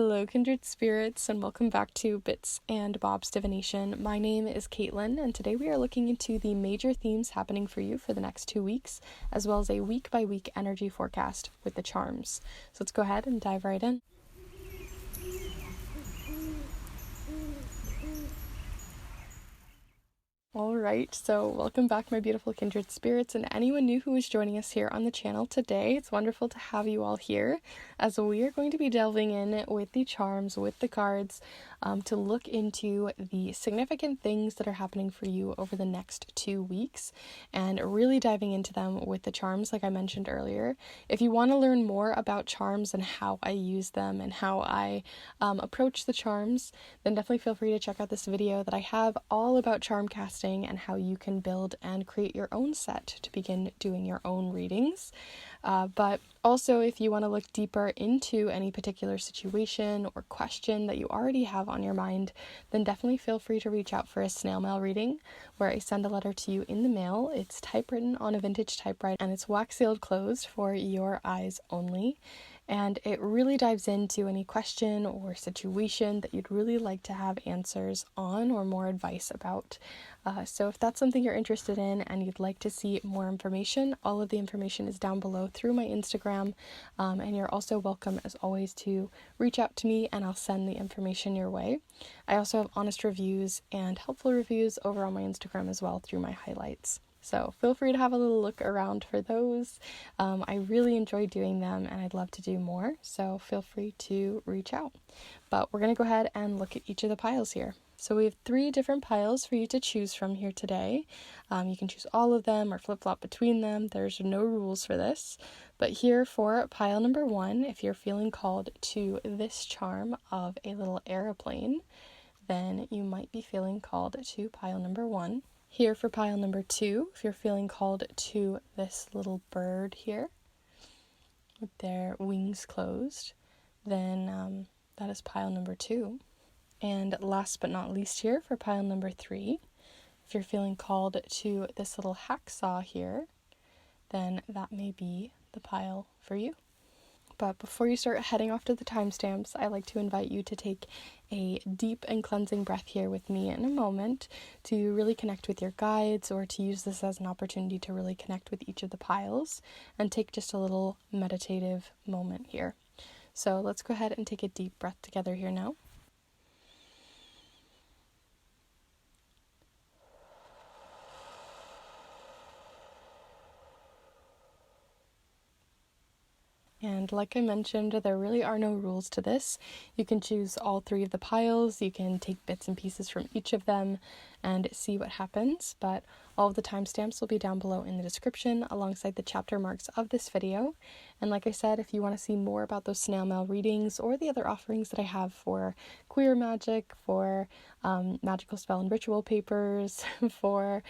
Hello, Kindred Spirits, and welcome back to Bits and Bob's Divination. My name is Caitlin, and today we are looking into the major themes happening for you for the next 2 weeks, as well as a week-by-week energy forecast with the charms. So let's go ahead and dive right in. Alright, so welcome back, my beautiful kindred spirits, and anyone new who is joining us here on the channel today. It's wonderful to have you all here, as we are going to be delving in with the charms, with the cards, to look into the significant things that are happening for you over the next 2 weeks, and really diving into them with the charms, like I mentioned earlier. If you want to learn more about charms and how I use them and how I approach the charms, then definitely feel free to check out this video that I have all about charm casting and how you can build and create your own set to begin doing your own readings. But also, if you want to look deeper into any particular situation or question that you already have on your mind, then definitely feel free to reach out for a snail mail reading where I send a letter to you in the mail. It's typewritten on a vintage typewriter and it's wax sealed closed for your eyes only. And it really dives into any question or situation that you'd really like to have answers on or more advice about. So if that's something you're interested in and you'd like to see more information, all of the information is down below through my Instagram. And you're also welcome, as always, to reach out to me and I'll send the information your way. I also have honest reviews and helpful reviews over on my Instagram as well through my highlights. So feel free to have a little look around for those. I really enjoy doing them and I'd love to do more, so feel free to reach out. But we're going to go ahead and look at each of the piles here. So we have 3 different piles for you to choose from here today. You can choose all of them or flip-flop between them. There's no rules for this. But here for pile number 1, if you're feeling called to this charm of a little airplane, then you might be feeling called to pile number 1. Here for pile number 2, if you're feeling called to this little bird here with their wings closed, then that is pile number 2. And last but not least here for pile number 3, if you're feeling called to this little hacksaw here, then that may be the pile for you. But before you start heading off to the timestamps, I like to invite you to take a deep and cleansing breath here with me in a moment to really connect with your guides, or to use this as an opportunity to really connect with each of the piles and take just a little meditative moment here. So let's go ahead and take a deep breath together here now. And like I mentioned, there really are no rules to this. You can choose all 3 of the piles, you can take bits and pieces from each of them and see what happens, but all of the timestamps will be down below in the description alongside the chapter marks of this video. And like I said, if you want to see more about those snail mail readings or the other offerings that I have for queer magic, for magical spell and ritual papers, for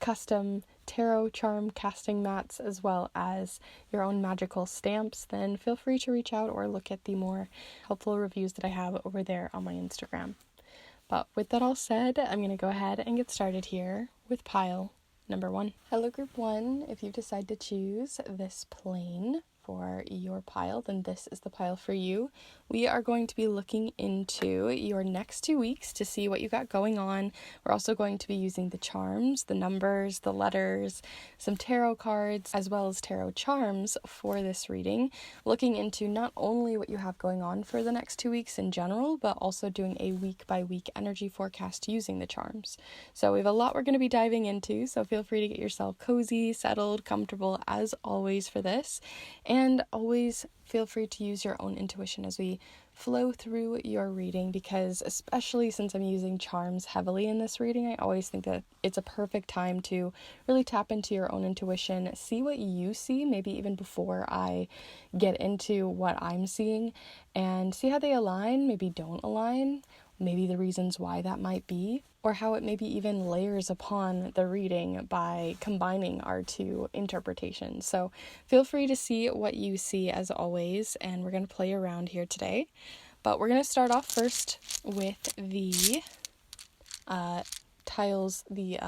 custom tarot charm casting mats, as well as your own magical stamps, then feel free to reach out or look at the more helpful reviews that I have over there on my Instagram. But with that all said, I'm going to go ahead and get started here with pile number 1. Hello group 1, if you decide to choose this plane for your pile, then this is the pile for you. We are going to be looking into your next 2 weeks to see what you got going on. We're also going to be using the charms, the numbers, the letters, some tarot cards, as well as tarot charms for this reading, looking into not only what you have going on for the next 2 weeks in general, but also doing a week-by-week energy forecast using the charms. So we have a lot we're going to be diving into, so feel free to get yourself cozy, settled, comfortable as always for this. And always feel free to use your own intuition as we flow through your reading, because especially since I'm using charms heavily in this reading, I always think that it's a perfect time to really tap into your own intuition, see what you see, maybe even before I get into what I'm seeing, and see how they align, maybe don't align, maybe the reasons why that might be, or how it maybe even layers upon the reading by combining our 2 interpretations. So feel free to see what you see as always, and we're going to play around here today. But we're going to start off first with the tiles, the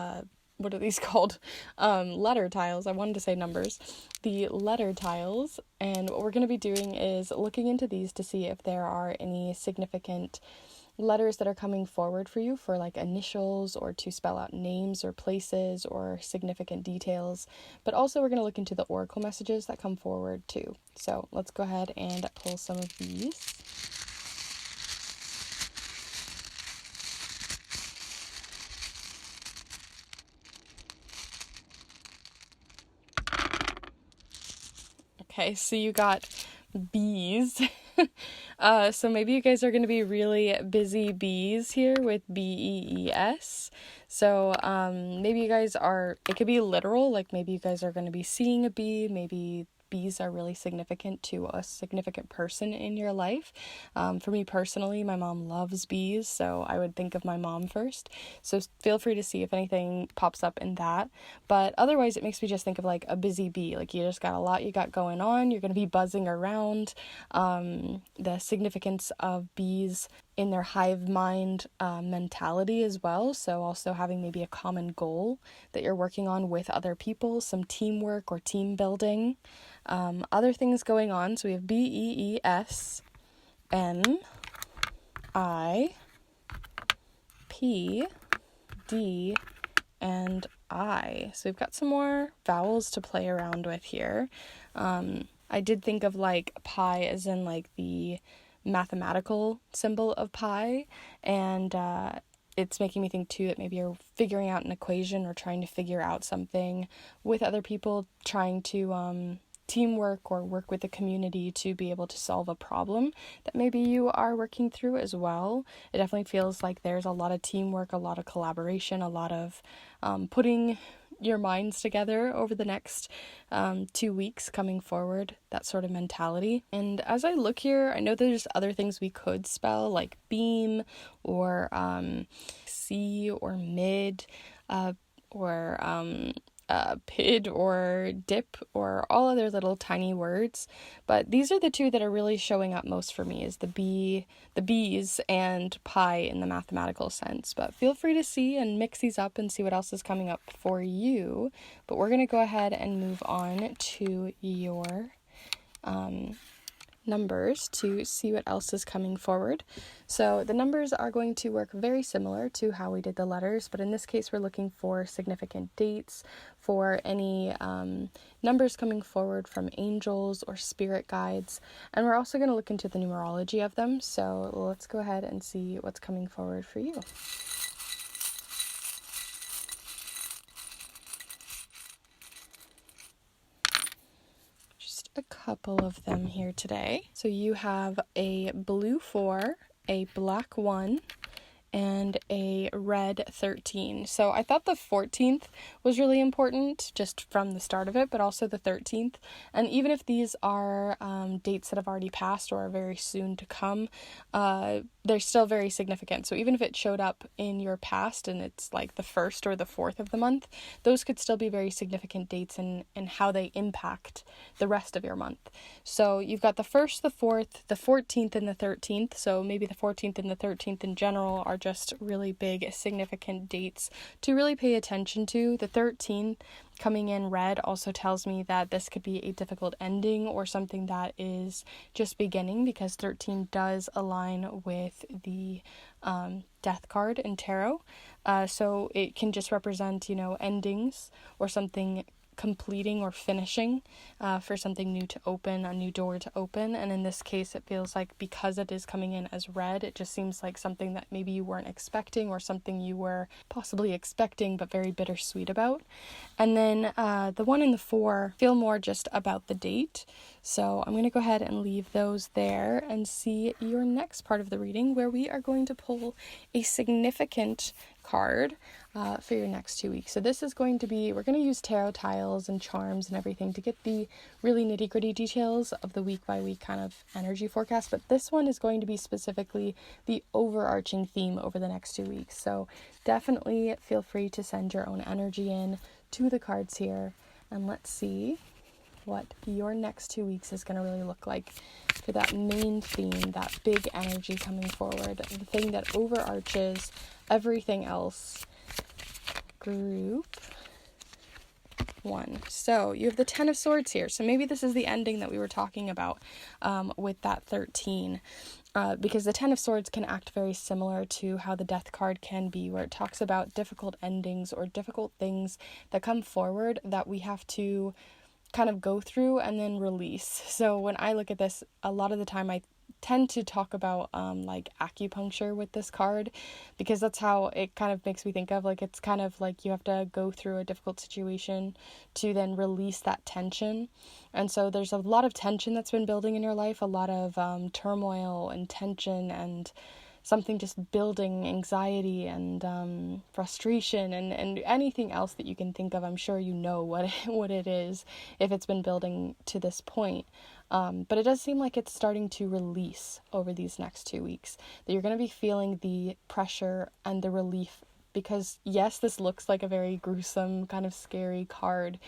what are these called? Letter tiles. I wanted to say numbers. The letter tiles. And what we're going to be doing is looking into these to see if there are any significant letters that are coming forward for you for like initials or to spell out names or places or significant details. But also we're going to look into the oracle messages that come forward too. So let's go ahead and pull some of these. Okay, so you got bees. So maybe you guys are going to be really busy bees here with BEES. So maybe you guys are, it could be literal, like maybe you guys are going to be seeing a bee, maybe bees are really significant to a significant person in your life. For me personally, my mom loves bees, so I would think of my mom first. So feel free to see if anything pops up in that. But otherwise, it makes me just think of like a busy bee. Like you just got a lot you got going on. You're going to be buzzing around. The significance of bees in their hive mind mentality as well. So also having maybe a common goal that you're working on with other people, some teamwork or team building. Other things going on. So we have BEES, N, I, P, D, and I. So we've got some more vowels to play around with here. I did think of like pi as in like the mathematical symbol of pi, and it's making me think too that maybe you're figuring out an equation or trying to figure out something with other people, trying to teamwork or work with the community to be able to solve a problem that maybe you are working through as well. It definitely feels like there's a lot of teamwork, a lot of collaboration, a lot of putting your minds together over the next 2 weeks coming forward, that sort of mentality. And as I look here, I know there's other things we could spell like beam or C or mid or pid or dip or all other little tiny words, but these are the two that are really showing up most for me, is the bees and pi in the mathematical sense. But feel free to see and mix these up and see what else is coming up for you. But we're going to go ahead and move on to your numbers to see what else is coming forward. So the numbers are going to work very similar to how we did the letters, but in this case we're looking for significant dates, for any numbers coming forward from angels or spirit guides, and we're also going to look into the numerology of them. So let's go ahead and see what's coming forward for you. A couple of them here today. So you have a blue 4, a black 1, and a red 13. So I thought the 14th was really important just from the start of it, but also the 13th. And even if these are dates that have already passed or are very soon to come, they're still very significant. So even if it showed up in your past and it's like the 1st or the 4th of the month, those could still be very significant dates in how they impact the rest of your month. So you've got the 1st, the 4th, the 14th, and the 13th. So maybe the 14th and the 13th in general are just really big, significant dates to really pay attention to. The 13th coming in red also tells me that this could be a difficult ending or something that is just beginning, because 13 does align with the death card in tarot. So it can just represent, endings or something completing or finishing, for something new to open, a new door to open. And in this case, it feels like because it is coming in as red, it just seems like something that maybe you weren't expecting or something you were possibly expecting but very bittersweet about. And then the 1 and the 4 feel more just about the date. So I'm going to go ahead and leave those there and see your next part of the reading, where we are going to pull a significant card for your next 2 weeks. So this is going to be, we're going to use tarot tiles and charms and everything to get the really nitty-gritty details of the week by week kind of energy forecast, but this one is going to be specifically the overarching theme over the next 2 weeks. So definitely feel free to send your own energy in to the cards here, and let's see what your next 2 weeks is going to really look like for that main theme, that big energy coming forward, the thing that overarches everything else group 1. So you have the 10 of Swords here. So maybe this is the ending that we were talking about with that 13. Because the 10 of Swords can act very similar to how the Death card can be, where it talks about difficult endings or difficult things that come forward that we have to kind of go through and then release. So when I look at this, a lot of the time I tend to talk about like acupuncture with this card, because that's how it kind of makes me think of, like, it's kind of like you have to go through a difficult situation to then release that tension. And so there's a lot of tension that's been building in your life, a lot of turmoil and tension and something just building, anxiety and frustration and anything else that you can think of. I'm sure you know what it is if it's been building to this point. But it does seem like it's starting to release over these next 2 weeks, that you're going to be feeling the pressure and the relief, because yes, this looks like a very gruesome, kind of scary card,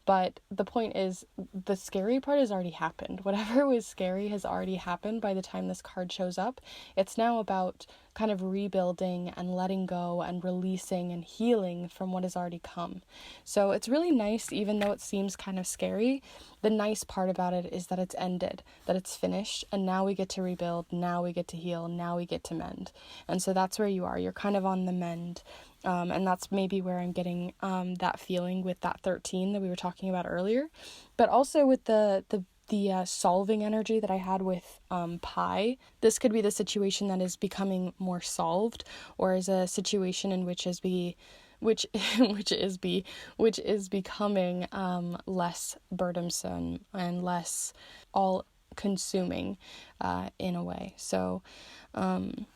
but the point is, the scary part has already happened. Whatever was scary has already happened by the time this card shows up. It's now about kind of rebuilding and letting go and releasing and healing from what has already come. So it's really nice, even though it seems kind of scary. The nice part about it is that it's ended, that it's finished, and now we get to rebuild, now we get to heal, now we get to mend. And so that's where you are. You're kind of on the mend. And that's maybe where I'm getting that feeling with that 13 that we were talking about earlier. But also with the solving energy that I had with Pi, this could be the situation that is becoming more solved, or is a situation in which is becoming less burdensome and less all consuming in a way. So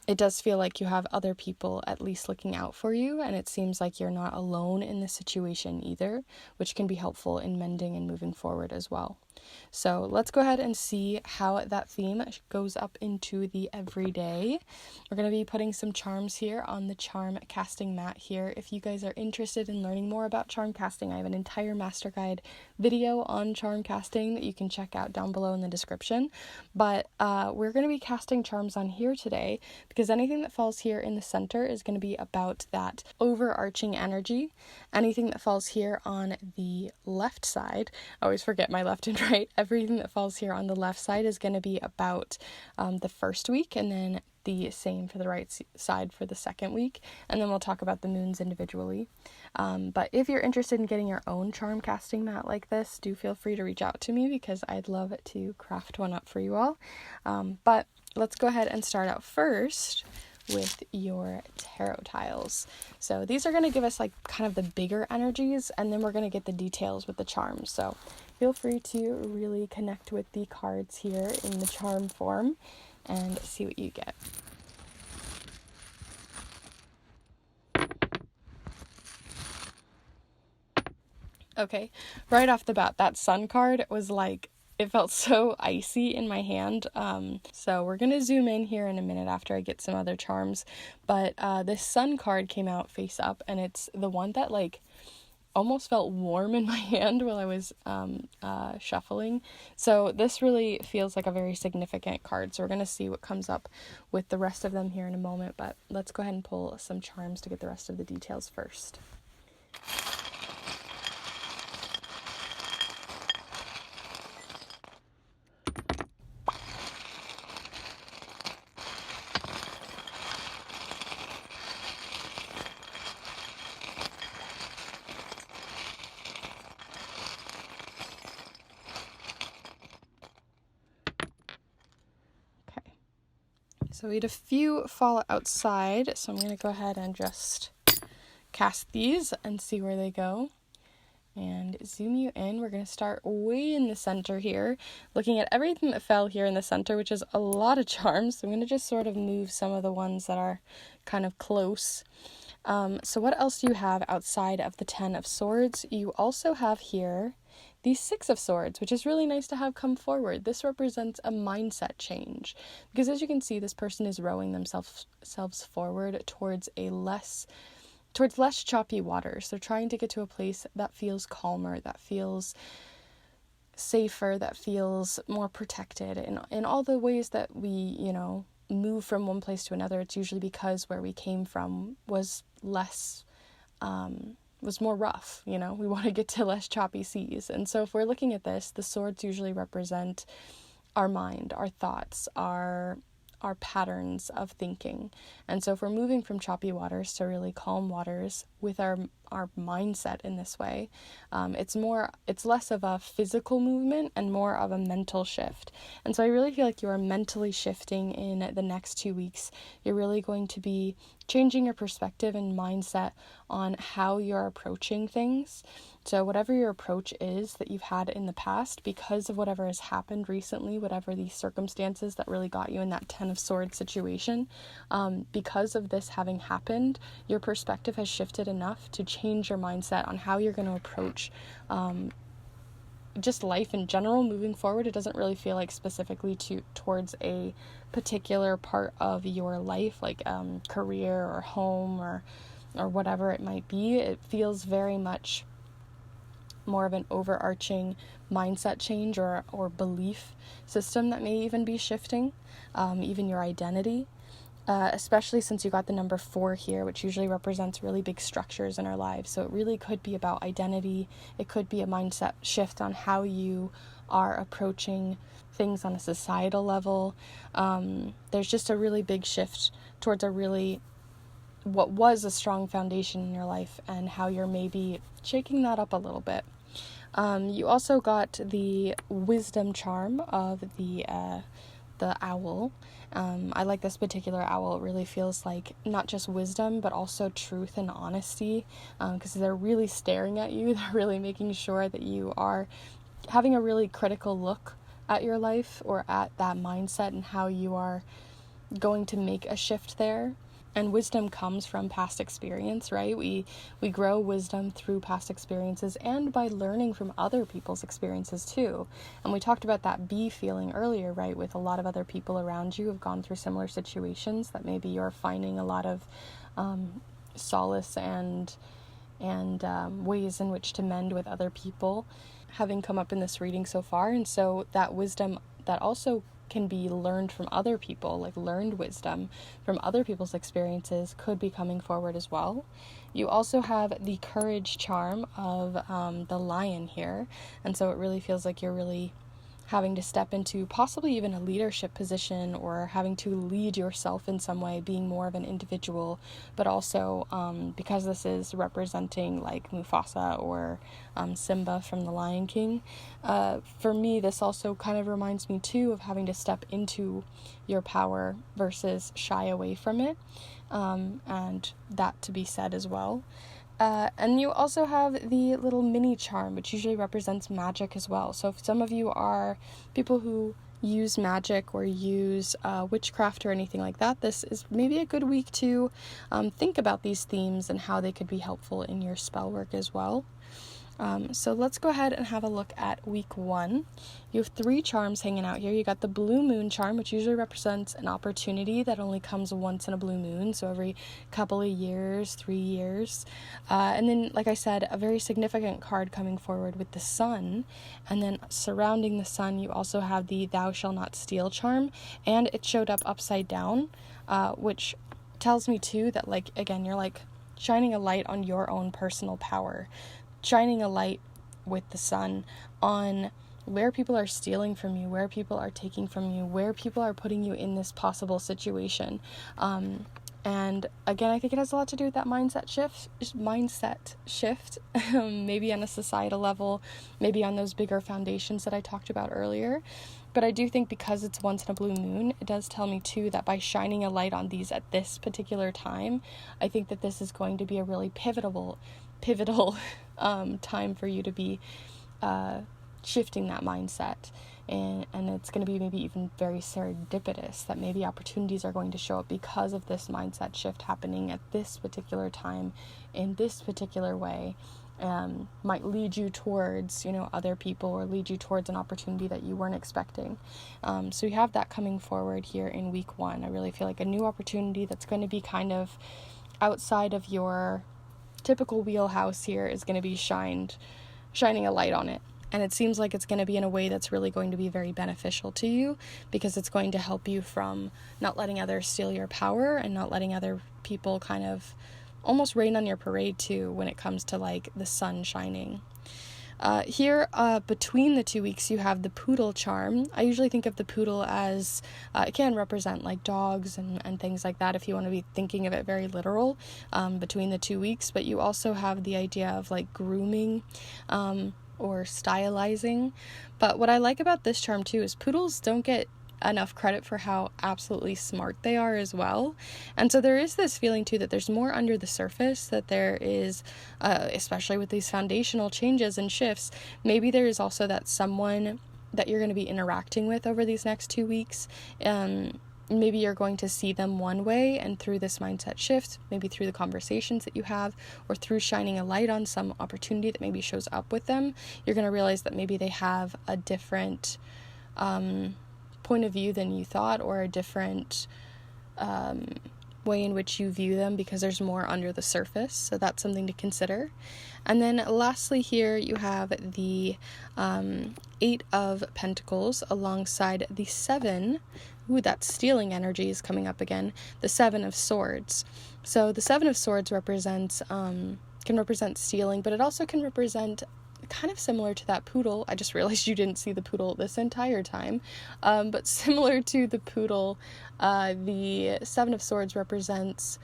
it does feel like you have other people at least looking out for you, and it seems like you're not alone in this situation either, which can be helpful in mending and moving forward as well. So let's go ahead and see how that theme goes up into the everyday. We're going to be putting some charms here on the charm casting mat here. If you guys are interested in learning more about charm casting, I have an entire master guide video on charm casting that you can check out down below in the description. But we're going to be casting charms on here today, because anything that falls here in the center is going to be about that overarching energy. Anything that falls here on the left side, I always forget my left and right, everything that falls here on the left side is going to be about the first week, and then the same for the right side for the second week, and then we'll talk about the moons individually. But if you're interested in getting your own charm casting mat like this, do feel free to reach out to me, because I'd love to craft one up for you all. But let's go ahead and start out first with your tarot tiles. So these are going to give us like kind of the bigger energies, and then we're going to get the details with the charms. So feel free to really connect with the cards here in the charm form and see what you get. Okay, right off the bat, that sun card was like, it felt so icy in my hand. So we're going to zoom in here in a minute after I get some other charms. But this sun card came out face up, and it's the one that like almost felt warm in my hand while I was shuffling. So this really feels like a very significant card. So we're going to see what comes up with the rest of them here in a moment. But let's go ahead and pull some charms to get the rest of the details first. So we had a few fall outside, so I'm going to go ahead and just cast these and see where they go. And zoom you in. We're going to start way in the center here, looking at everything that fell here in the center, which is a lot of charms. So I'm going to just sort of move some of the ones that are kind of close. So what else do you have outside of the 10 of Swords? You also have here the 6 of Swords, which is really nice to have come forward. This represents a mindset change, because as you can see, this person is rowing themselves forward towards less choppy waters. They're trying to get to a place that feels calmer, that feels safer, that feels more protected. In all the ways that we, move from one place to another, it's usually because where we came from was less was more rough, you know, we want to get to less choppy seas. And so if we're looking at this, the swords usually represent our mind, our thoughts, our patterns of thinking. And so if we're moving from choppy waters to really calm waters with our mindset in this way, it's less of a physical movement and more of a mental shift. And so I really feel like you are mentally shifting in the next 2 weeks. You're really going to be changing your perspective and mindset on how you're approaching things. So whatever your approach is that you've had in the past, because of whatever has happened recently, whatever these circumstances that really got you in that 10 of Swords situation, because of this having happened, your perspective has shifted enough to change your mindset on how you're going to approach just life in general moving forward. It doesn't really feel like specifically towards a particular part of your life, like career or home or whatever it might be. It feels very much more of an overarching mindset change or belief system that may even be shifting, even your identity, especially since you got the number 4 here, which usually represents really big structures in our lives. So it really could be about identity. It could be a mindset shift on how you are approaching things on a societal level. There's just a really big shift towards what was a strong foundation in your life and how you're maybe shaking that up a little bit. You also got the wisdom charm of the owl. I like this particular owl. It really feels like not just wisdom, but also truth and honesty, because they're really staring at you. They're really making sure that you are having a really critical look at your life or at that mindset and how you are going to make a shift there. And wisdom comes from past experience, right? We grow wisdom through past experiences and by learning from other people's experiences too. And we talked about that bee feeling earlier, right? With a lot of other people around you who have gone through similar situations that maybe you're finding a lot of solace and ways in which to mend with other people having come up in this reading so far. And so that wisdom that also can be learned from other people, like learned wisdom from other people's experiences, could be coming forward as well. You also have the courage charm of the lion here, and so it really feels like you're really having to step into possibly even a leadership position or having to lead yourself in some way, being more of an individual, but also because this is representing like Mufasa or Simba from The Lion King, for me this also kind of reminds me too of having to step into your power versus shy away from it, and that to be said as well. And you also have the little mini charm, which usually represents magic as well. So if some of you are people who use magic or use witchcraft or anything like that, this is maybe a good week to think about these themes and how they could be helpful in your spell work as well. So let's go ahead and have a look at week 1. You have 3 charms hanging out here. You got the blue moon charm, which usually represents an opportunity that only comes once in a blue moon, so every couple of years, 3 years. And then, like I said, a very significant card coming forward with the sun. And then surrounding the sun, you also have the thou shall not steal charm, and it showed up upside down, which tells me too that, like, again, you're like shining a light on your own personal power, shining a light with the sun on where people are stealing from you, where people are taking from you, where people are putting you in this possible situation. And again, I think it has a lot to do with that mindset shift, maybe on a societal level, maybe on those bigger foundations that I talked about earlier. But I do think because it's once in a blue moon, it does tell me too that by shining a light on these at this particular time, I think that this is going to be a really pivotal time for you to be shifting that mindset, and it's going to be maybe even very serendipitous that maybe opportunities are going to show up because of this mindset shift happening at this particular time in this particular way. Might lead you towards, other people, or lead you towards an opportunity that you weren't expecting. So you have that coming forward here in week 1. I really feel like a new opportunity that's going to be kind of outside of your typical wheelhouse here is going to be shining a light on it. And it seems like it's going to be in a way that's really going to be very beneficial to you, because it's going to help you from not letting others steal your power and not letting other people kind of almost rain on your parade too when it comes to like the sun shining. Here, between the 2 weeks, you have the poodle charm. I usually think of the poodle as, it can represent like dogs and things like that if you want to be thinking of it very literal, between the 2 weeks, but you also have the idea of like grooming, or stylizing. But what I like about this charm too is poodles don't get enough credit for how absolutely smart they are as well. And so there is this feeling too that there's more under the surface, that there is, especially with these foundational changes and shifts, maybe there is also that someone that you're going to be interacting with over these next 2 weeks. Maybe you're going to see them one way, and through this mindset shift, maybe through the conversations that you have, or through shining a light on some opportunity that maybe shows up with them, you're going to realize that maybe they have a different point of view than you thought, or a different way in which you view them, because there's more under the surface. So that's something to consider. And then lastly here you have the 8 of Pentacles alongside the 7. Ooh, that stealing energy is coming up again. The 7 of Swords. So the 7 of Swords represents can represent stealing, but it also can represent, kind of similar to that poodle. I just realized you didn't see the poodle this entire time. But similar to the poodle, the 7 of Swords represents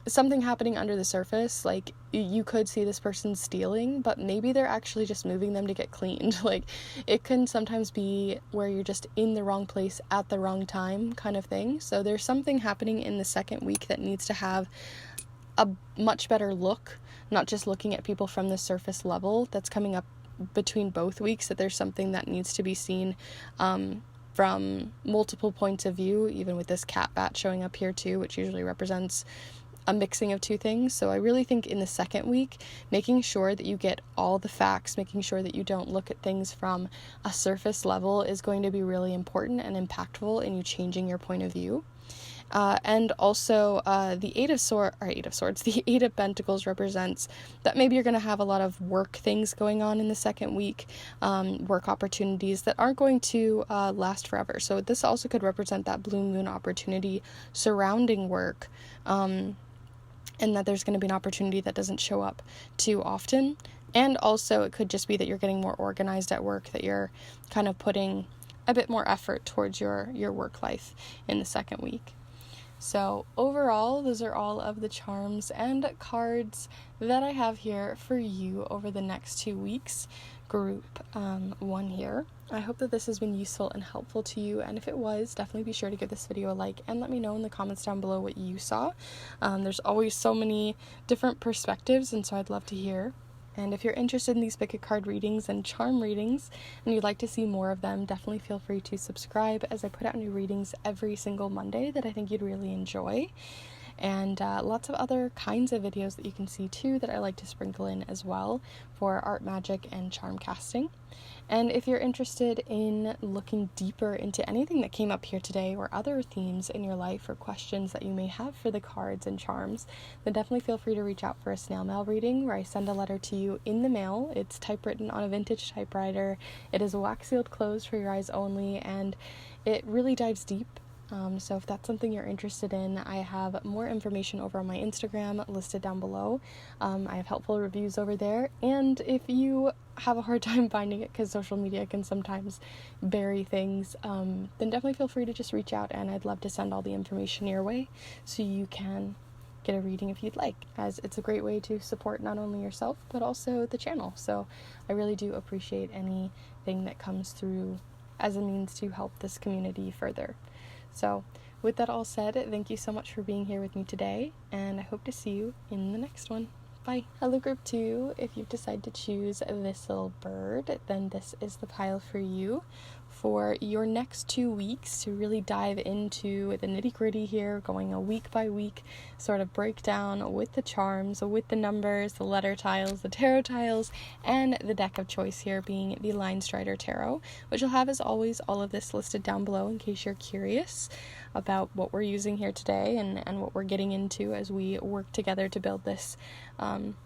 something happening under the surface. Like, you could see this person stealing, but maybe they're actually just moving them to get cleaned. Like, it can sometimes be where you're just in the wrong place at the wrong time kind of thing. So there's something happening in the second week that needs to have a much better look, not just looking at people from the surface level. That's coming up between both weeks, that there's something that needs to be seen from multiple points of view, even with this cat bat showing up here too, which usually represents a mixing of two things. So I really think in the second week, making sure that you get all the facts, making sure that you don't look at things from a surface level, is going to be really important and impactful in you changing your point of view. And also the 8 of Swords, the 8 of Pentacles represents that maybe you're going to have a lot of work things going on in the second week, work opportunities that aren't going to last forever. So this also could represent that blue moon opportunity surrounding work, and that there's going to be an opportunity that doesn't show up too often. And also it could just be that you're getting more organized at work, that you're kind of putting a bit more effort towards your work life in the second week. So overall, those are all of the charms and cards that I have here for you over the next 2 weeks, group 1 here. I hope that this has been useful and helpful to you, and if it was, definitely be sure to give this video a like and let me know in the comments down below what you saw. There's always so many different perspectives, and so I'd love to hear. And if you're interested in these pick a card readings and charm readings, and you'd like to see more of them, definitely feel free to subscribe, as I put out new readings every single Monday that I think you'd really enjoy. And lots of other kinds of videos that you can see too that I like to sprinkle in as well for art, magic, and charm casting. And if you're interested in looking deeper into anything that came up here today, or other themes in your life or questions that you may have for the cards and charms, then definitely feel free to reach out for a snail mail reading, where I send a letter to you in the mail. It's typewritten on a vintage typewriter. It is wax sealed closed for your eyes only, and it really dives deep. So if that's something you're interested in, I have more information over on my Instagram listed down below. I have helpful reviews over there, and if you have a hard time finding it because social media can sometimes bury things, then definitely feel free to just reach out, and I'd love to send all the information your way so you can get a reading if you'd like, as it's a great way to support not only yourself but also the channel. So I really do appreciate anything that comes through as a means to help this community further. So with that all said, thank you so much for being here with me today, and I hope to see you in the next one. Bye. Hello group 2, if you've decided to choose this little bird, then this is the pile for you for your next 2 weeks, to really dive into the nitty-gritty here, going a week by week sort of breakdown with the charms, with the numbers, the letter tiles, the tarot tiles, and the deck of choice here being the Line Strider Tarot, which will have, as always, all of this listed down below in case you're curious about what we're using here today and what we're getting into as we work together to build this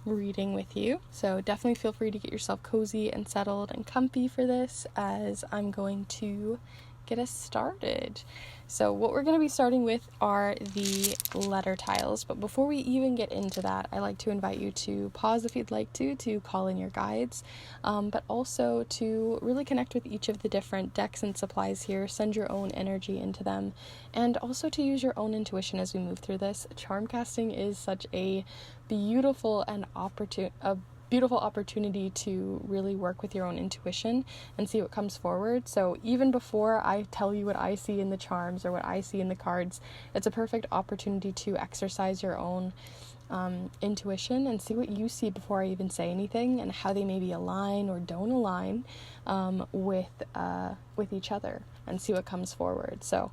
reading with you. So definitely feel free to get yourself cozy and settled and comfy for this, as I'm going to get us started. So what we're going to be starting with are the letter tiles, but before we even get into that, I like to invite you to pause if you'd like to call in your guides, but also to really connect with each of the different decks and supplies here, send your own energy into them, and also to use your own intuition as we move through this. Charm casting is such a beautiful opportunity to really work with your own intuition and see what comes forward. So even before I tell you what I see in the charms or what I see in the cards, it's a perfect opportunity to exercise your own intuition and see what you see before I even say anything, and how they maybe align or don't align with each other, and see what comes forward. So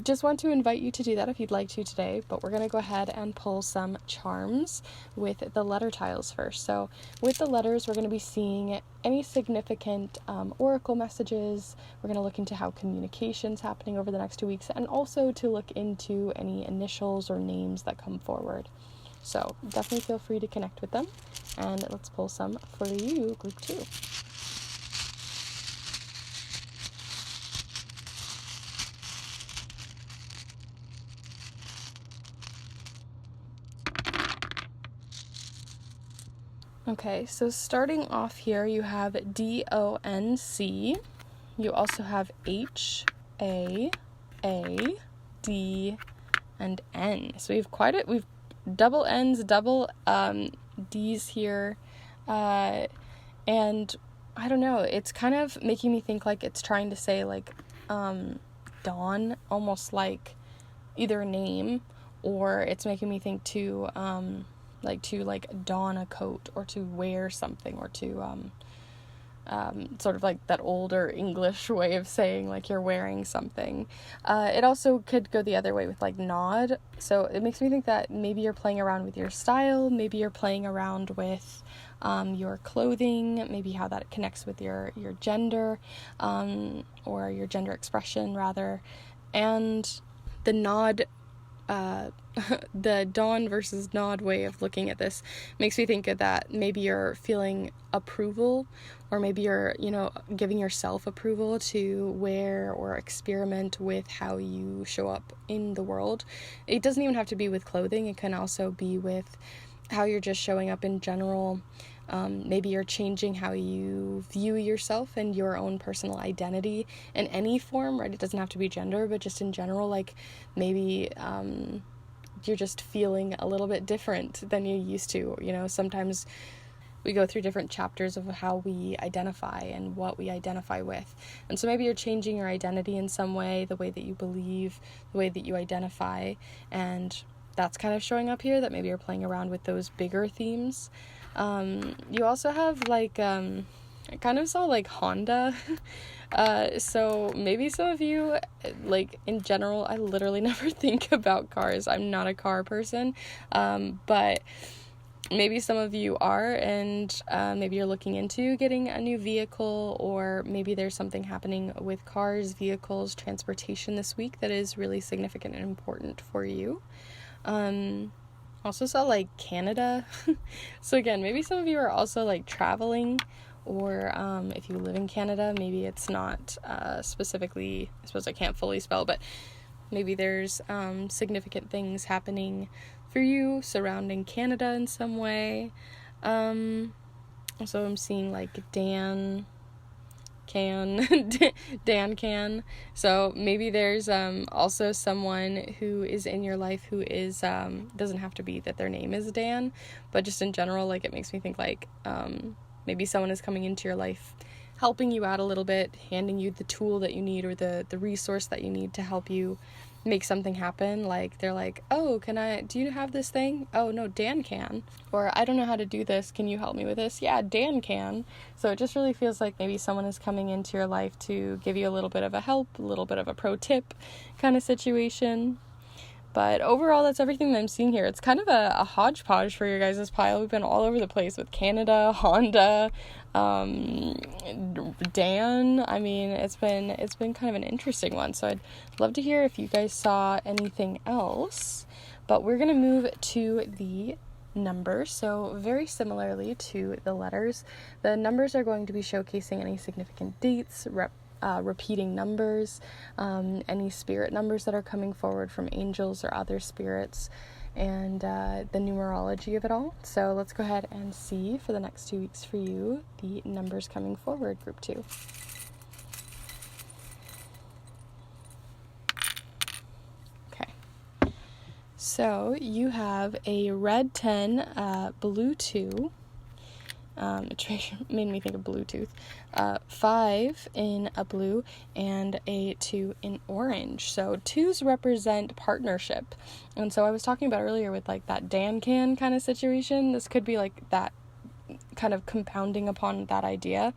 just want to invite you to do that if you'd like to today, but we're going to go ahead and pull some charms with the letter tiles first. So with the letters, we're going to be seeing any significant oracle messages. We're going to look into how communication's happening over the next 2 weeks, and also to look into any initials or names that come forward. So definitely feel free to connect with them, and let's pull some for you, group 2. Okay, so starting off here, you have D-O-N-C. You also have H-A-A-D, and N. So we've double N's, double D's here. And I don't know, it's kind of making me think like it's trying to say like dawn, almost like either a name, or it's making me think to don a coat, or to wear something, or to sort of like that older English way of saying like you're wearing something. It also could go the other way with like nod. So it makes me think that maybe you're playing around with your style, maybe you're playing around with your clothing, maybe how that connects with your gender, or your gender expression rather. And the nod, the dawn versus nod way of looking at this makes me think of that maybe you're feeling approval, or maybe you're, giving yourself approval to wear or experiment with how you show up in the world. It doesn't even have to be with clothing. It can also be with how you're just showing up in general. Maybe you're changing how you view yourself and your own personal identity in any form, right? It doesn't have to be gender, but just in general, like maybe you're just feeling a little bit different than you used to. Sometimes we go through different chapters of how we identify and what we identify with. And so maybe you're changing your identity in some way, the way that you believe, the way that you identify, and that's kind of showing up here, that maybe you're playing around with those bigger themes. You also have like, I kind of saw like Honda. So maybe some of you, like in general, I literally never think about cars. I'm not a car person. But maybe some of you are, and maybe you're looking into getting a new vehicle, or maybe there's something happening with cars, vehicles, transportation this week that is really significant and important for you. Also saw like Canada. So again, maybe some of you are also like traveling, or if you live in Canada, maybe it's not specifically, I suppose I can't fully spell, but maybe there's significant things happening for you surrounding Canada in some way. Also I'm seeing like Dan can. So maybe there's also someone who is in your life who is doesn't have to be that their name is Dan, but just in general, like it makes me think like maybe someone is coming into your life, helping you out a little bit, handing you the tool that you need, or the resource that you need to help you make something happen. Like they're like, oh, do you have this thing? Oh no, Dan can. Or I don't know how to do this, can you help me with this? Yeah, Dan can. So it just really feels like maybe someone is coming into your life to give you a little bit of a help, a little bit of a pro tip kind of situation. But overall, that's everything that I'm seeing here. It's kind of a hodgepodge for your guys' pile. We've been all over the place with Canada, Honda, Dan. I mean, it's been kind of an interesting one. So I'd love to hear if you guys saw anything else. But we're going to move to the numbers. So very similarly to the letters, the numbers are going to be showcasing any significant dates, repeating numbers, any spirit numbers that are coming forward from angels or other spirits, and the numerology of it all. So let's go ahead and see for the next 2 weeks for you the numbers coming forward, group 2. So you have a red 10, blue 2, it made me think of Bluetooth, 5 in a blue, and a 2 in orange. So 2s represent partnership. And so I was talking about earlier with like that Dan can kind of situation. This could be like that kind of compounding upon that idea,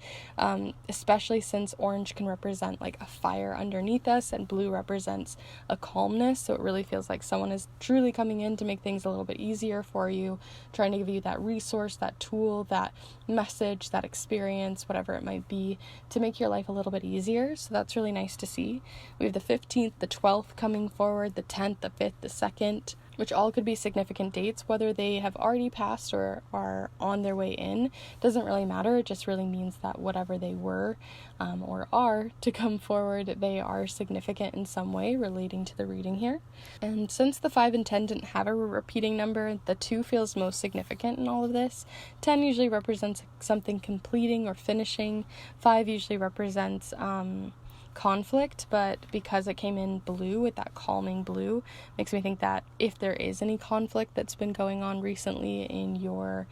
especially since orange can represent like a fire underneath us and blue represents a calmness. So it really feels like someone is truly coming in to make things a little bit easier for you, trying to give you that resource, that tool, that message, that experience, whatever it might be, to make your life a little bit easier. So that's really nice to see. We have the 15th, the 12th coming forward, the 10th, the 5th, the 2nd, which all could be significant dates. Whether they have already passed or are on their way in doesn't really matter. It just really means that whatever they were or are to come forward, they are significant in some way relating to the reading here. And since the 5 and 10 didn't have a repeating number, the 2 feels most significant in all of this. 10 usually represents something completing or finishing. 5 usually represents conflict, but because it came in blue with that calming blue, makes me think that if there is any conflict that's been going on recently in your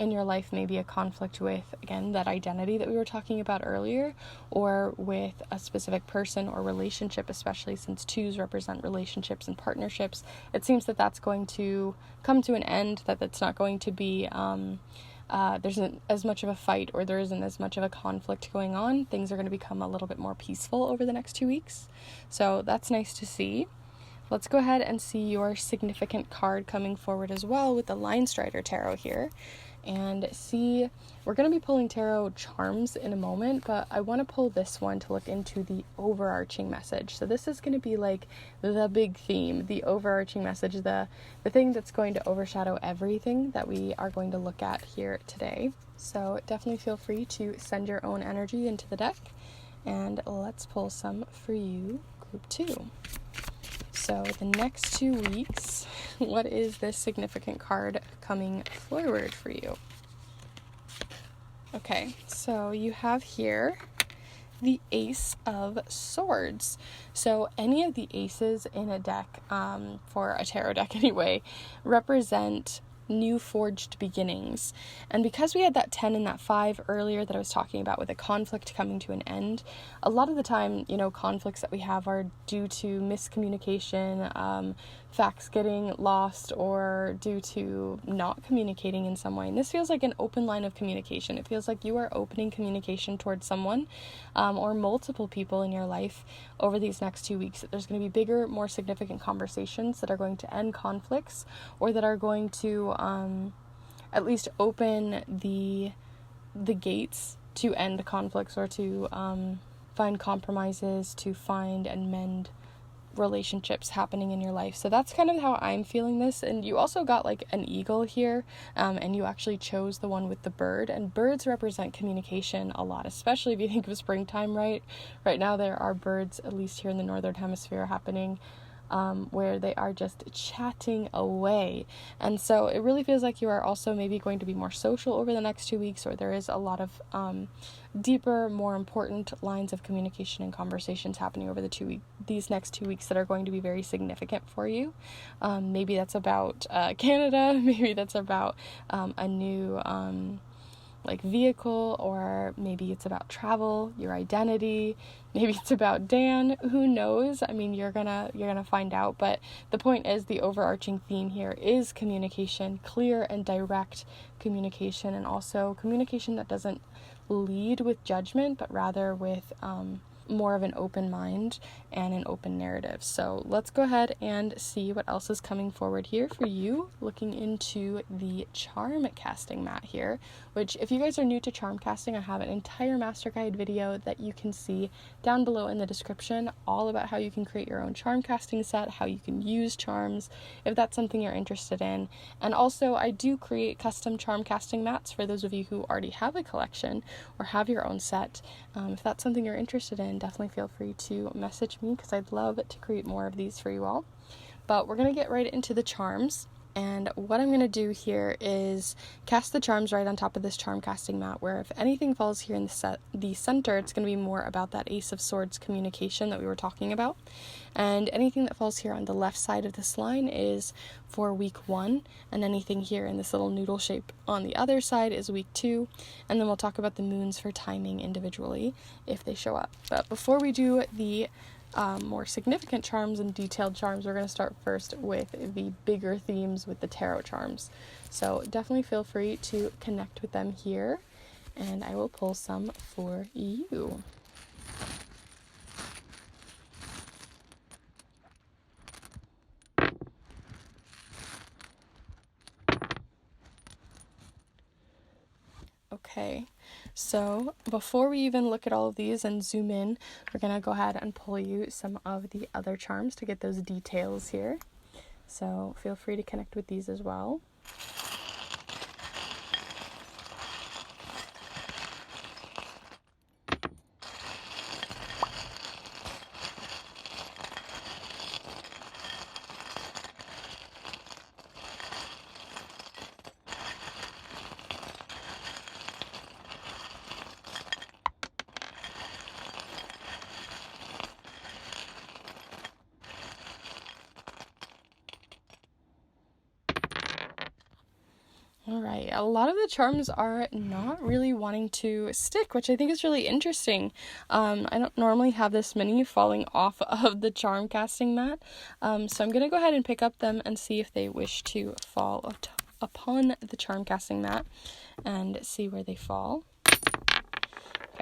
life, maybe a conflict with, again, that identity that we were talking about earlier, or with a specific person or relationship, especially since 2s represent relationships and partnerships, it seems that that's going to come to an end, that it's not going to be there isn't as much of a fight, or there isn't as much of a conflict going on. Things are going to become a little bit more peaceful over the next 2 weeks. So that's nice to see. Let's go ahead and see your significant card coming forward as well with the Line Strider Tarot here. And see, we're going to be pulling tarot charms in a moment, but I want to pull this one to look into the overarching message. So this is going to be like the big theme, the overarching message, the thing that's going to overshadow everything that we are going to look at here today. So definitely feel free to send your own energy into the deck, and let's pull some for you, group 2. So the next 2 weeks, what is this significant card coming forward for you? Okay, so you have here the Ace of Swords. So any of the aces in a deck, for a tarot deck anyway, represent new forged beginnings. And because we had that 10 and that 5 earlier that I was talking about with a conflict coming to an end, a lot of the time, conflicts that we have are due to miscommunication, facts getting lost, or due to not communicating in some way. And this feels like an open line of communication. It feels like you are opening communication towards someone, or multiple people in your life over these next 2 weeks. There's going to be bigger, more significant conversations that are going to end conflicts, or that are going to at least open the gates to end conflicts, or to find compromises, to find and mend relationships happening in your life. So that's kind of how I'm feeling this. And you also got like an eagle here, and you actually chose the one with the bird, and birds represent communication a lot, especially if you think of springtime. Right now there are birds, at least here in the northern hemisphere, happening where they are just chatting away. And so it really feels like you are also maybe going to be more social over the next 2 weeks, or there is a lot of deeper, more important lines of communication and conversations happening over these next 2 weeks that are going to be very significant for you. Maybe that's about Canada, maybe that's about a new vehicle, or maybe it's about travel, your identity, maybe it's about Dan, who knows? I mean, you're gonna find out, but the point is, the overarching theme here is communication, clear and direct communication, and also communication that doesn't lead with judgment, but rather with more of an open mind and an open narrative. So let's go ahead and see what else is coming forward here for you, looking into the charm casting mat here, which, if you guys are new to charm casting, I have an entire master guide video that you can see down below in the description, all about how you can create your own charm casting set, how you can use charms, if that's something you're interested in. And also, I do create custom charm casting mats for those of you who already have a collection or have your own set. If that's something you're interested in, definitely feel free to message me because I'd love to create more of these for you all. But we're going to get right into the charms. And what I'm going to do here is cast the charms right on top of this charm casting mat, where if anything falls here in the center, it's going to be more about that Ace of Swords communication that we were talking about. And anything that falls here on the left side of this line is for week 1, and anything here in this little noodle shape on the other side is week 2, and then we'll talk about the moons for timing individually if they show up. But before we do the more significant charms and detailed charms, we're going to start first with the bigger themes with the tarot charms. So definitely feel free to connect with them here, and I will pull some for you. Okay, so before we even look at all of these and zoom in, we're going to go ahead and pull you some of the other charms to get those details here. So feel free to connect with these as well. Alright, a lot of the charms are not really wanting to stick, which I think is really interesting. I don't normally have this many falling off of the charm casting mat, so I'm going to go ahead and pick up them and see if they wish to fall upon the charm casting mat and see where they fall.